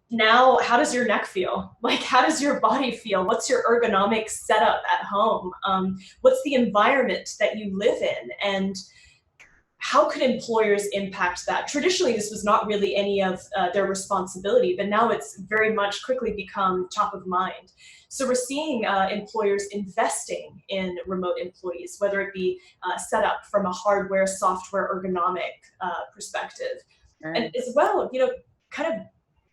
Now, how does your neck feel? Like, how does your body feel? What's your ergonomic setup at home? What's the environment that you live in? And how could employers impact that? Traditionally, this was not really any of their responsibility, but now it's very much quickly become top of mind. So we're seeing employers investing in remote employees, whether it be set up from a hardware, software, ergonomic perspective. And as well, kind of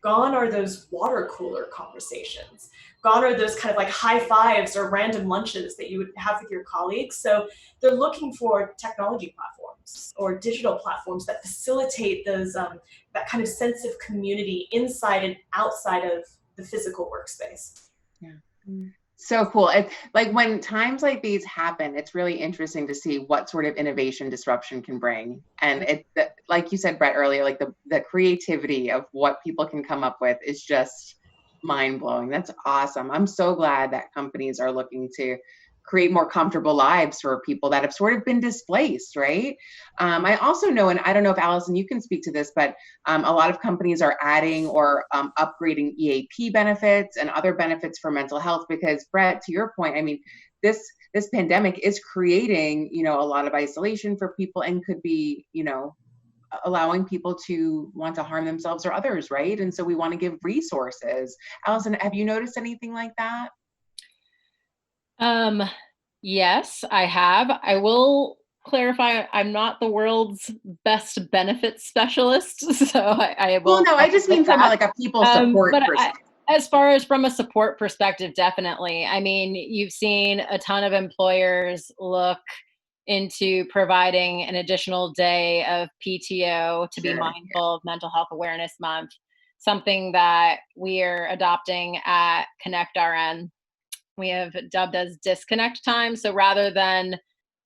gone are those water cooler conversations. Gone are those kind of like high fives or random lunches that you would have with your colleagues. So they're looking for technology platforms or digital platforms that facilitate those that kind of sense of community inside and outside of the physical workspace. Yeah. So cool. It's like when times like these happen, it's really interesting to see what sort of innovation disruption can bring. And like you said, Brett, earlier, like the creativity of what people can come up with is just mind-blowing. That's awesome. I'm so glad that companies are looking to create more comfortable lives for people that have sort of been displaced, right? I also know, and I don't know if Allison, you can speak to this, but a lot of companies are adding or upgrading EAP benefits and other benefits for mental health, because Brett, to your point, I mean, this pandemic is creating, a lot of isolation for people and could be, allowing people to want to harm themselves or others, right? And so we want to give resources. Allison, have you noticed anything like that? Yes, I have. I will clarify, I'm not the world's best benefits specialist, so I will. Well, no, I just mean from like a people support perspective. As far as from a support perspective, definitely. I mean, you've seen a ton of employers look into providing an additional day of PTO to be mindful of Mental Health Awareness Month, something that we are adopting at Connect RN. We have dubbed as disconnect time. So rather than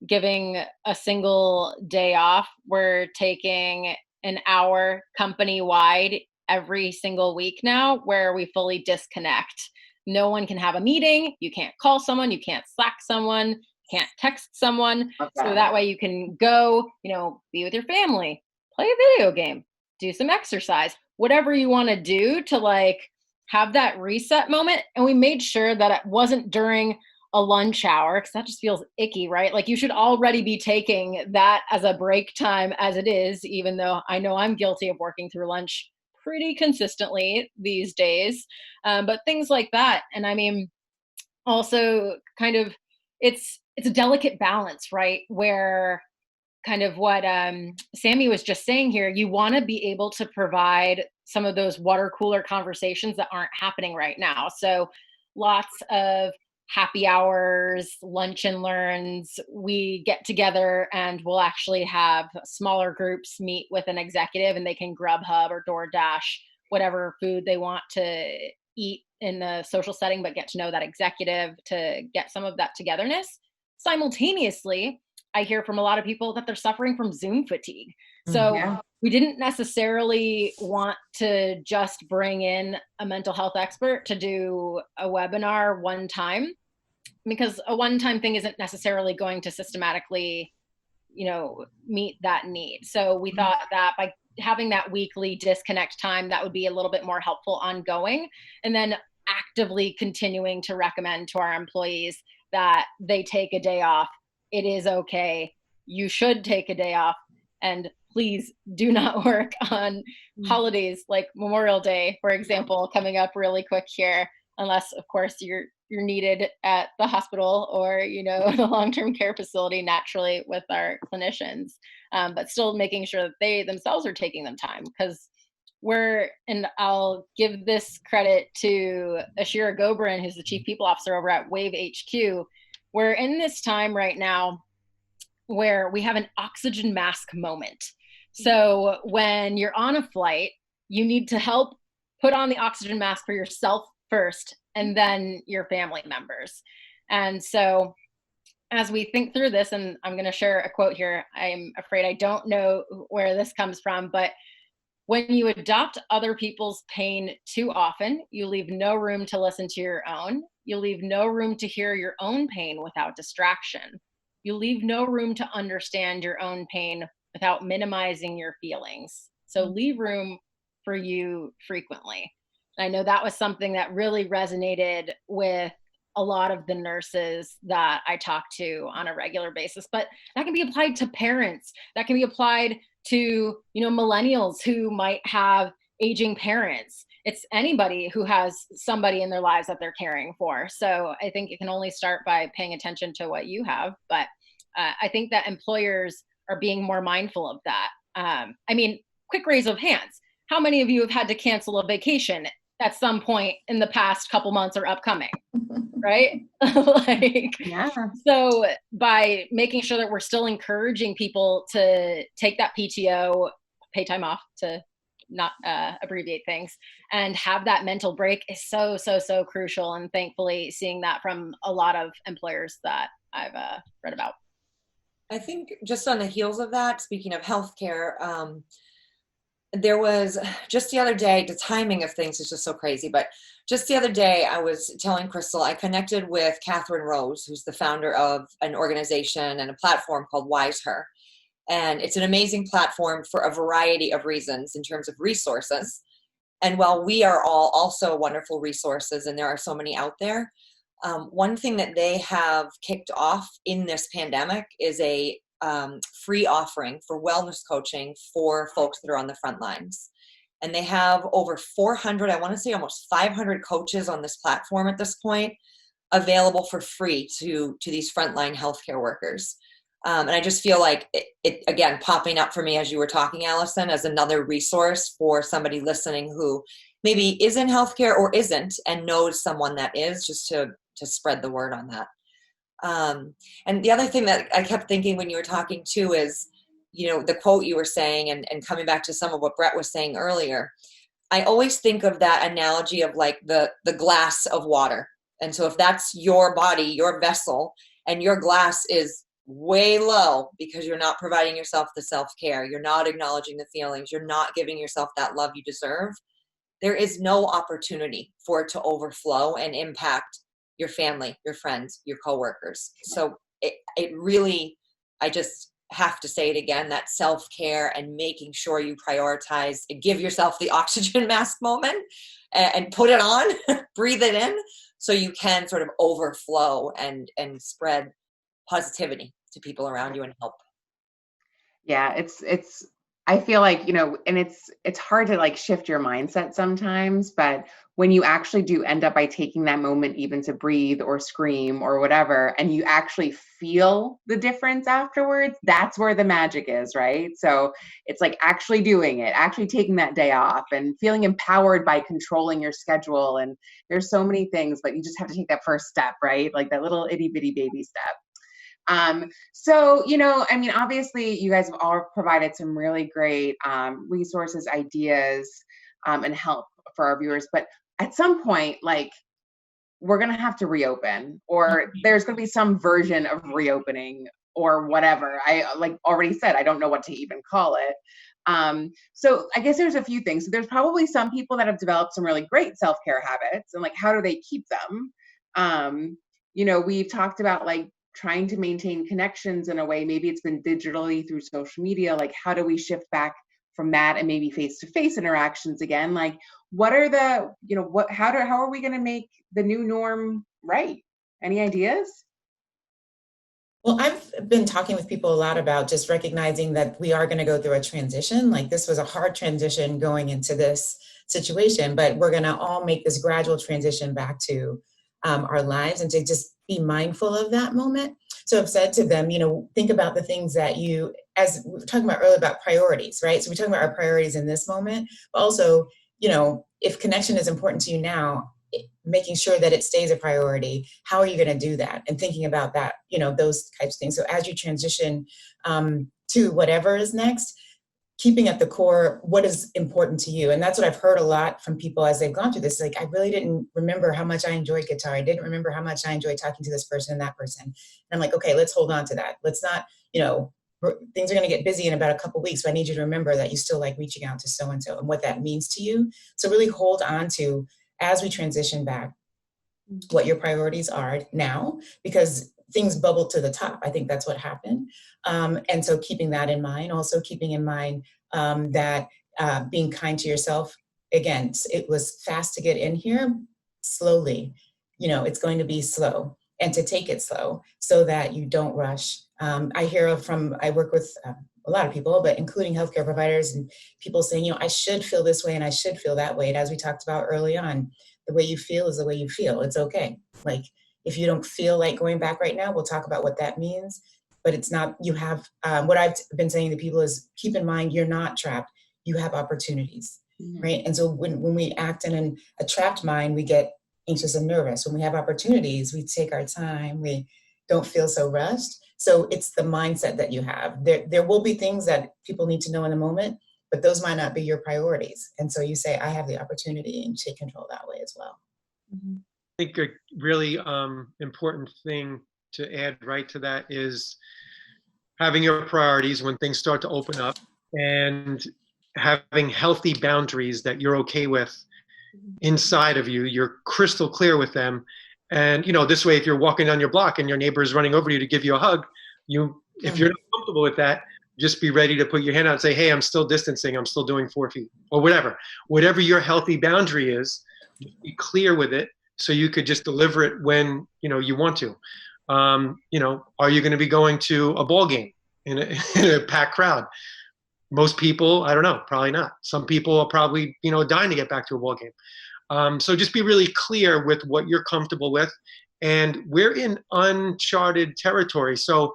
giving a single day off, we're taking an hour company-wide every single week now where we fully disconnect. No one can have a meeting. You can't call someone. You can't Slack someone. Can't text someone. Okay. So that way you can go, be with your family, play a video game, do some exercise, whatever you want to do to like have that reset moment. And we made sure that it wasn't during a lunch hour, because that just feels icky, right? Like you should already be taking that as a break time as it is, even though I know I'm guilty of working through lunch pretty consistently these days. But things like that. And I mean, also kind of, it's a delicate balance, right? Where kind of what Sammy was just saying here, you want to be able to provide some of those water cooler conversations that aren't happening right now. So lots of happy hours, lunch and learns, we get together and we'll actually have smaller groups meet with an executive and they can Grubhub or DoorDash, whatever food they want to eat in the social setting, but get to know that executive to get some of that togetherness. Simultaneously, I hear from a lot of people that they're suffering from Zoom fatigue. So we didn't necessarily want to just bring in a mental health expert to do a webinar one time, because a one-time thing isn't necessarily going to systematically, meet that need. So we thought that by having that weekly disconnect time, that would be a little bit more helpful ongoing, and then actively continuing to recommend to our employees that they take a day off. It is okay. You should take a day off. And please do not work on holidays like Memorial Day, for example, coming up really quick here, unless of course you're needed at the hospital or the long-term care facility naturally with our clinicians, but still making sure that they themselves are taking them time, because and I'll give this credit to Ashira Gobrin, who's the Chief People Officer over at Wave HQ. We're in this time right now where we have an oxygen mask moment. So when you're on a flight, you need to help put on the oxygen mask for yourself first, and then your family members. And so as we think through this, and I'm going to share a quote here, I'm afraid I don't know where this comes from, but when you adopt other people's pain too often, you leave no room to listen to your own. You leave no room to hear your own pain without distraction. You leave no room to understand your own pain without minimizing your feelings. So leave room for you frequently. And I know that was something that really resonated with a lot of the nurses that I talk to on a regular basis, but that can be applied to parents. That can be applied to, millennials who might have aging parents. It's anybody who has somebody in their lives that they're caring for. So I think it can only start by paying attention to what you have. But I think that employers are being more mindful of that. Quick raise of hands. How many of you have had to cancel a vacation at some point in the past couple months or upcoming? Right? Yeah. So by making sure that we're still encouraging people to take that PTO, pay time off to not abbreviate things, and have that mental break is so crucial. And thankfully seeing that from a lot of employers that I've read about. I think just on the heels of that, speaking of healthcare, there was just the other day, the timing of things is just so crazy, but just the other day I was telling Crystal, I connected with Catherine Rose, who's the founder of an organization and a platform called Wise Her. And it's an amazing platform for a variety of reasons in terms of resources. And while we are all also wonderful resources, and there are so many out there, one thing that they have kicked off in this pandemic is a free offering for wellness coaching for folks that are on the front lines. And they have over 400, I want to say almost 500 coaches on this platform at this point, available for free to these frontline healthcare workers. And I just feel like it again, popping up for me as you were talking, Allison, as another resource for somebody listening who maybe is in healthcare or isn't and knows someone that is, just to spread the word on that. And the other thing that I kept thinking when you were talking too is, the quote you were saying, and coming back to some of what Brett was saying earlier, I always think of that analogy of like the glass of water. And so if that's your body, your vessel, and your glass is way low because you're not providing yourself the self-care, you're not acknowledging the feelings, you're not giving yourself that love you deserve, there is no opportunity for it to overflow and impact your family, your friends, your coworkers. So it really, I just have to say it again, that self-care and making sure you prioritize and give yourself the oxygen mask moment and put it on, breathe it in, so you can sort of overflow and spread positivity to people around you and help. Yeah, it's I feel like, and it's hard to like shift your mindset sometimes, but when you actually do end up by taking that moment even to breathe or scream or whatever, and you actually feel the difference afterwards, that's where the magic is, right? So it's like actually doing it, actually taking that day off and feeling empowered by controlling your schedule. And there's so many things, but you just have to take that first step, right? Like that little itty bitty baby step. So, obviously you guys have all provided some really great resources, ideas, and help for our viewers. But at some point, like, we're going to have to reopen, or there's going to be some version of reopening or whatever. I already said, I don't know what to even call it. So I guess there's a few things. So there's probably some people that have developed some really great self-care habits, and like, how do they keep them? We've talked about like trying to maintain connections in a way, maybe it's been digitally through social media. Like, how do we shift back from that and maybe face-to-face interactions again? Like, what are the, how are we going to make the new norm right? Any ideas? Well, I've been talking with people a lot about just recognizing that we are going to go through a transition. Like this was a hard transition going into this situation, but we're going to all make this gradual transition back to our lives, and to just be mindful of that moment. So I've said to them, think about the things that you, as we were talking about earlier about priorities, right? So we're talking about our priorities in this moment, but also, if connection is important to you now, making sure that it stays a priority. How are you going to do that? And thinking about that, those types of things. So as you transition to whatever is next, keeping at the core what is important to you. And that's what I've heard a lot from people as they've gone through this. Like, I really didn't remember how much I enjoyed guitar. I didn't remember how much I enjoyed talking to this person and that person. And I'm like, okay, let's hold on to that. Let's not, things are going to get busy in about a couple of weeks, but I need you to remember that you still like reaching out to so-and-so and what that means to you. So really hold on to, as we transition back, what your priorities are now, because things bubble to the top. I think that's what happened. And so keeping that in mind, also keeping in mind that being kind to yourself, again, it was fast to get in here, slowly, it's going to be slow, and to take it slow so that you don't rush. I work with a lot of people, but including healthcare providers and people saying, I should feel this way and I should feel that way. And as we talked about early on, the way you feel is the way you feel. It's okay. Like, if you don't feel like going back right now, we'll talk about what that means. But it's not, you have, what I've been saying to people is, keep in mind, you're not trapped. You have opportunities, right? And so when we act in a trapped mind, we get anxious and nervous. When we have opportunities, we take our time. We don't feel so rushed. So it's the mindset that you have. There will be things that people need to know in the moment, but those might not be your priorities. And so you say, I have the opportunity, and take control that way as well. I think a really important thing to add right to that is having your priorities when things start to open up, and having healthy boundaries that you're okay with inside of you. You're crystal clear with them. And, this way, if you're walking down your block and your neighbor is running over you to give you a hug, if you're not comfortable with that, just be ready to put your hand out and say, hey, I'm still distancing. I'm still doing 4 feet, or whatever your healthy boundary is. Be clear with it, so you could just deliver it when, you want to. Are you going to be going to a ball game in a packed crowd? Most people, I don't know, probably not. Some people are probably, dying to get back to a ball game. So just be really clear with what you're comfortable with. And we're in uncharted territory. So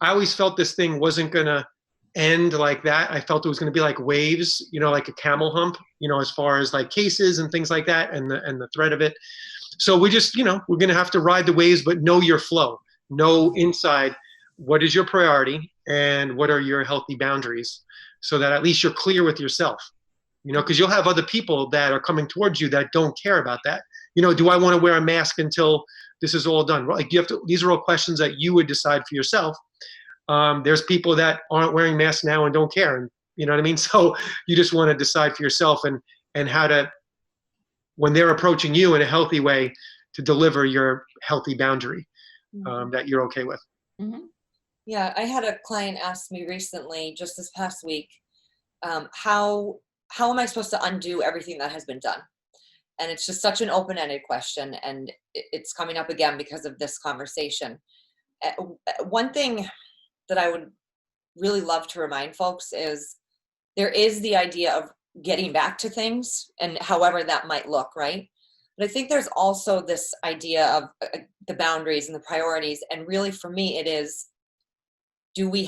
I always felt this thing wasn't going to end like that. I felt it was going to be like waves, like a camel hump, as far as like cases and things like that, and the threat of it. So we just, we're going to have to ride the waves, but know your flow. Know inside what is your priority and what are your healthy boundaries, so that at least you're clear with yourself. Because you'll have other people that are coming towards you that don't care about that. Do I want to wear a mask until this is all done? Like, these are all questions that you would decide for yourself. There's people that aren't wearing masks now and don't care. And you know what I mean? So you just want to decide for yourself and how to, when they're approaching you in a healthy way, to deliver your healthy boundary that you're okay with. Mm-hmm. Yeah, I had a client ask me recently, just this past week, how am I supposed to undo everything that has been done? And it's just such an open-ended question, and it's coming up again because of this conversation. One thing that I would really love to remind folks is there is the idea of getting back to things, and however that might look, right? But I think there's also this idea of the boundaries and the priorities. And really, for me, it is, do you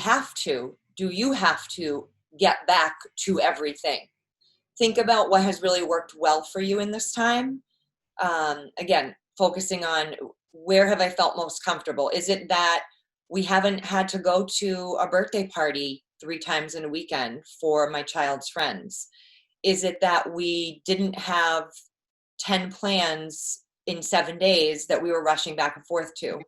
have to get back to everything? Think about what has really worked well for you in this time. Again, focusing on, where have I felt most comfortable? Is it that we haven't had to go to a birthday party 3 times in a weekend for my child's friends? Is it that we didn't have 10 plans in 7 days that we were rushing back and forth to?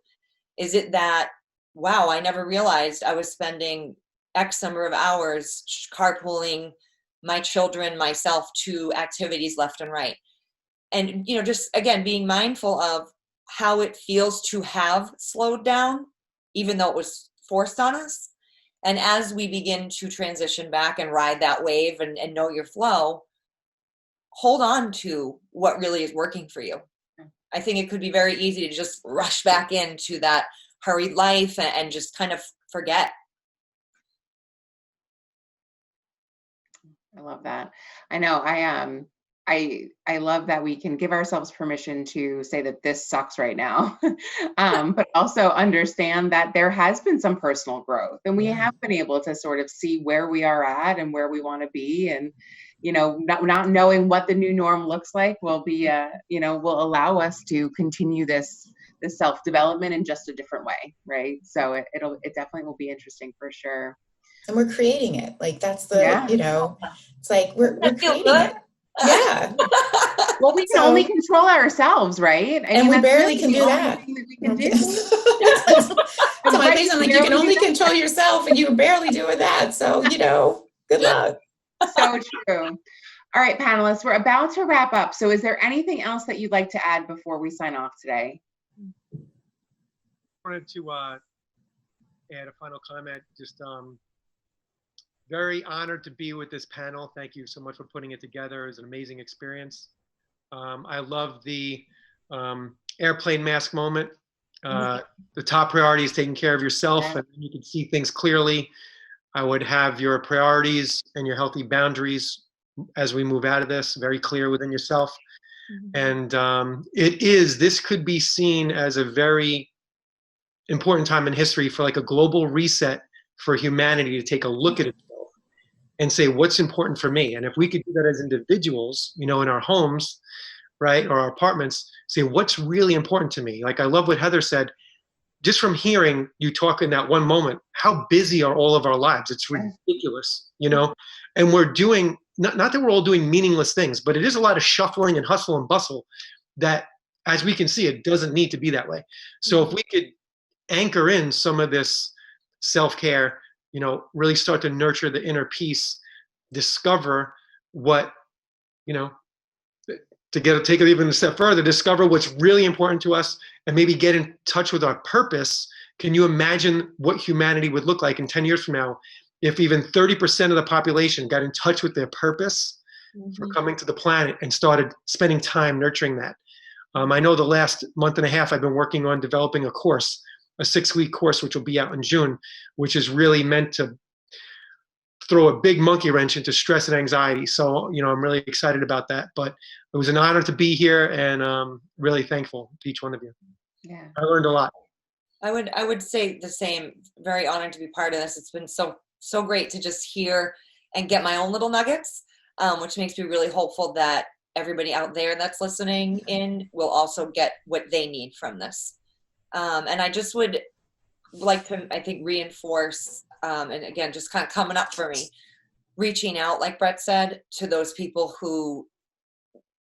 Is it that, wow, I never realized I was spending X number of hours carpooling my children, myself, to activities left and right? And, just, again, being mindful of how it feels to have slowed down, even though it was forced on us. And as we begin to transition back and ride that wave and know your flow, hold on to what really is working for you. I think it could be very easy to just rush back into that hurried life and just kind of forget. I love that. I know I love that we can give ourselves permission to say that this sucks right now, but also understand that there has been some personal growth, and we have been able to sort of see where we are at and where we want to be, and not knowing what the new norm looks like will be will allow us to continue this self-development in just a different way, right? So it definitely will be interesting for sure. And we're creating it. Like that's the it's like we're creating it. Yeah. Well, we can only control ourselves, right? And we barely can do that. We can do. So my face, I'm like, you can only control yourself, and you're barely doing that. So good luck. So true. All right, panelists, we're about to wrap up. So is there anything else that you'd like to add before we sign off today? I wanted to add a final comment. Just very honored to be with this panel. Thank you so much for putting it together. It was an amazing experience. I love the airplane mask moment. The top priority is taking care of yourself, and you can see things clearly. I would have your priorities and your healthy boundaries as we move out of this very clear within yourself. And this could be seen as a very important time in history for like a global reset for humanity to take a look at itself and say, what's important for me? And if we could do that as individuals, in our homes, right, or our apartments, say, what's really important to me? Like, I love what Heather said, just from hearing you talk in that one moment, how busy are all of our lives? It's ridiculous, and we're doing, not that we're all doing meaningless things, but it is a lot of shuffling and hustle and bustle that, as we can see, it doesn't need to be that way. So if we could anchor in some of this self-care, really start to nurture the inner peace, discover what, take it even a step further, discover what's really important to us, and maybe get in touch with our purpose. Can you imagine what humanity would look like in 10 years from now if even 30% of the population got in touch with their purpose for coming to the planet and started spending time nurturing that? I know the last month and a half I've been working on developing a course, a 6-week course, which will be out in June, which is really meant to throw a big monkey wrench into stress and anxiety. So, I'm really excited about that. But it was an honor to be here, and really thankful to each one of you. Yeah, I learned a lot. I would say the same. Very honored to be part of this. It's been so great to just hear and get my own little nuggets, which makes me really hopeful that everybody out there that's listening in will also get what they need from this. And I just would like to, I think, reinforce, and again, just kind of coming up for me, reaching out, like Brett said, to those people who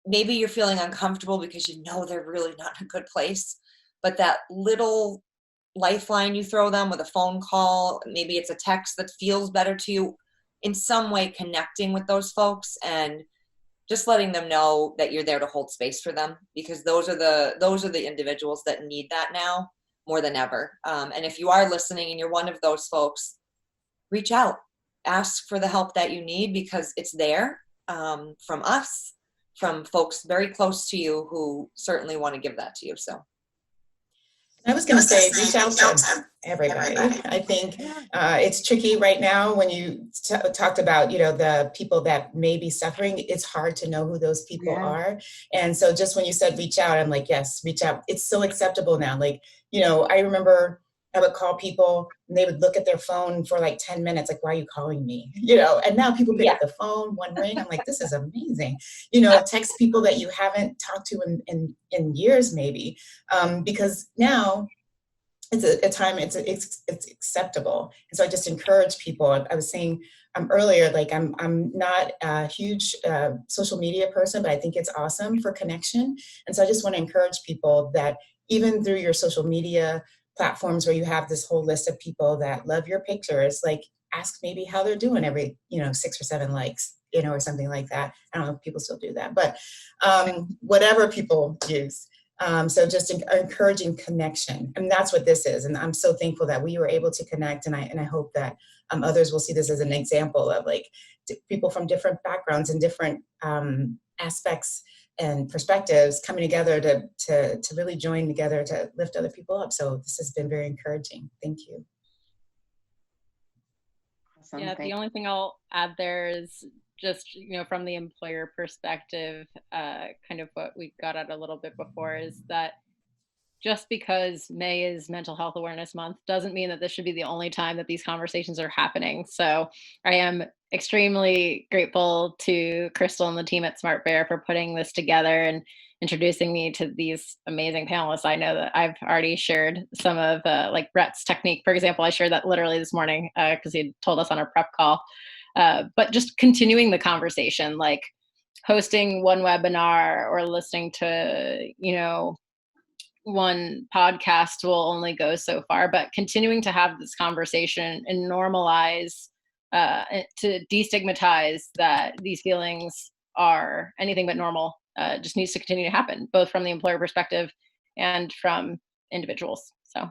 maybe you're feeling uncomfortable because they're really not in a good place, but that little lifeline you throw them with a phone call, maybe it's a text that feels better to you, in some way connecting with those folks and just letting them know that you're there to hold space for them, because those are the individuals that need that now more than ever. And if you are listening and you're one of those folks, reach out, ask for the help that you need, because it's there, from us, from folks very close to you who certainly want to give that to you. So I was going to say, reach out to everybody. I think it's tricky right now when you talked about, the people that may be suffering. It's hard to know who those people are. And so just when you said reach out, I'm like, yes, reach out. It's so acceptable now. Like, I remember I would call people and they would look at their phone for like 10 minutes, like, why are you calling me? And now people pick up the phone, one ring. I'm like, this is amazing. Text people that you haven't talked to in years, maybe, because now it's a time, it's acceptable. And so I just encourage people. I was saying earlier, like I'm not a huge social media person, but I think it's awesome for connection. And so I just want to encourage people that even through your social media platforms where you have this whole list of people that love your pictures, like ask maybe how they're doing every, 6 or 7 likes, or something like that. I don't know if people still do that, but whatever people use. So just encouraging connection. And that's what this is. And I'm so thankful that we were able to connect. And I hope that others will see this as an example of like people from different backgrounds and different aspects and perspectives coming together to really join together to lift other people up. So this has been very encouraging. Thank you. Awesome. Yeah, the only thing I'll add there is just, from the employer perspective, kind of what we got at a little bit before, is that just because May is Mental Health Awareness Month doesn't mean that this should be the only time that these conversations are happening. So I am extremely grateful to Crystal and the team at SmartBear for putting this together and introducing me to these amazing panelists. I know that I've already shared some of like Brett's technique, for example. I shared that literally this morning because he had told us on our prep call. But just continuing the conversation, like hosting one webinar or listening to, one podcast will only go so far, but continuing to have this conversation and normalize, to destigmatize that these feelings are anything but normal, just needs to continue to happen, both from the employer perspective and from individuals. So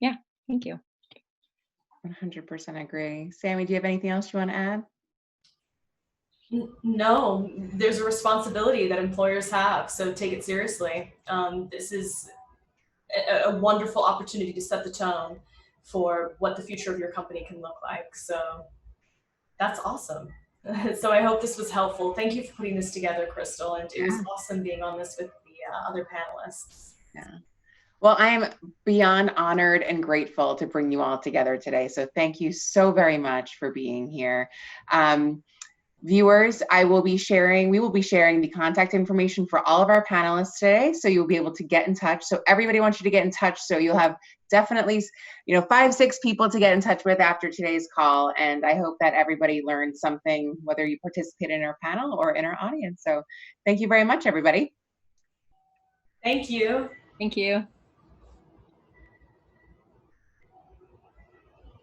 yeah, thank you. 100% agree. Sammy, do you have anything else you want to add? No, there's a responsibility that employers have, so take it seriously. This is a wonderful opportunity to set the tone for what the future of your company can look like. So that's awesome. So I hope this was helpful. Thank you for putting this together, Crystal, and it was awesome being on this with the other panelists. Yeah. Well, I am beyond honored and grateful to bring you all together today. So thank you so very much for being here. Viewers, we will be sharing the contact information for all of our panelists today, so you'll be able to get in touch. So everybody wants you to get in touch, so you'll have definitely 5-6 people to get in touch with after today's call. And I hope that everybody learned something, whether you participate in our panel or in our audience. So thank you very much, everybody. Thank you. Thank you.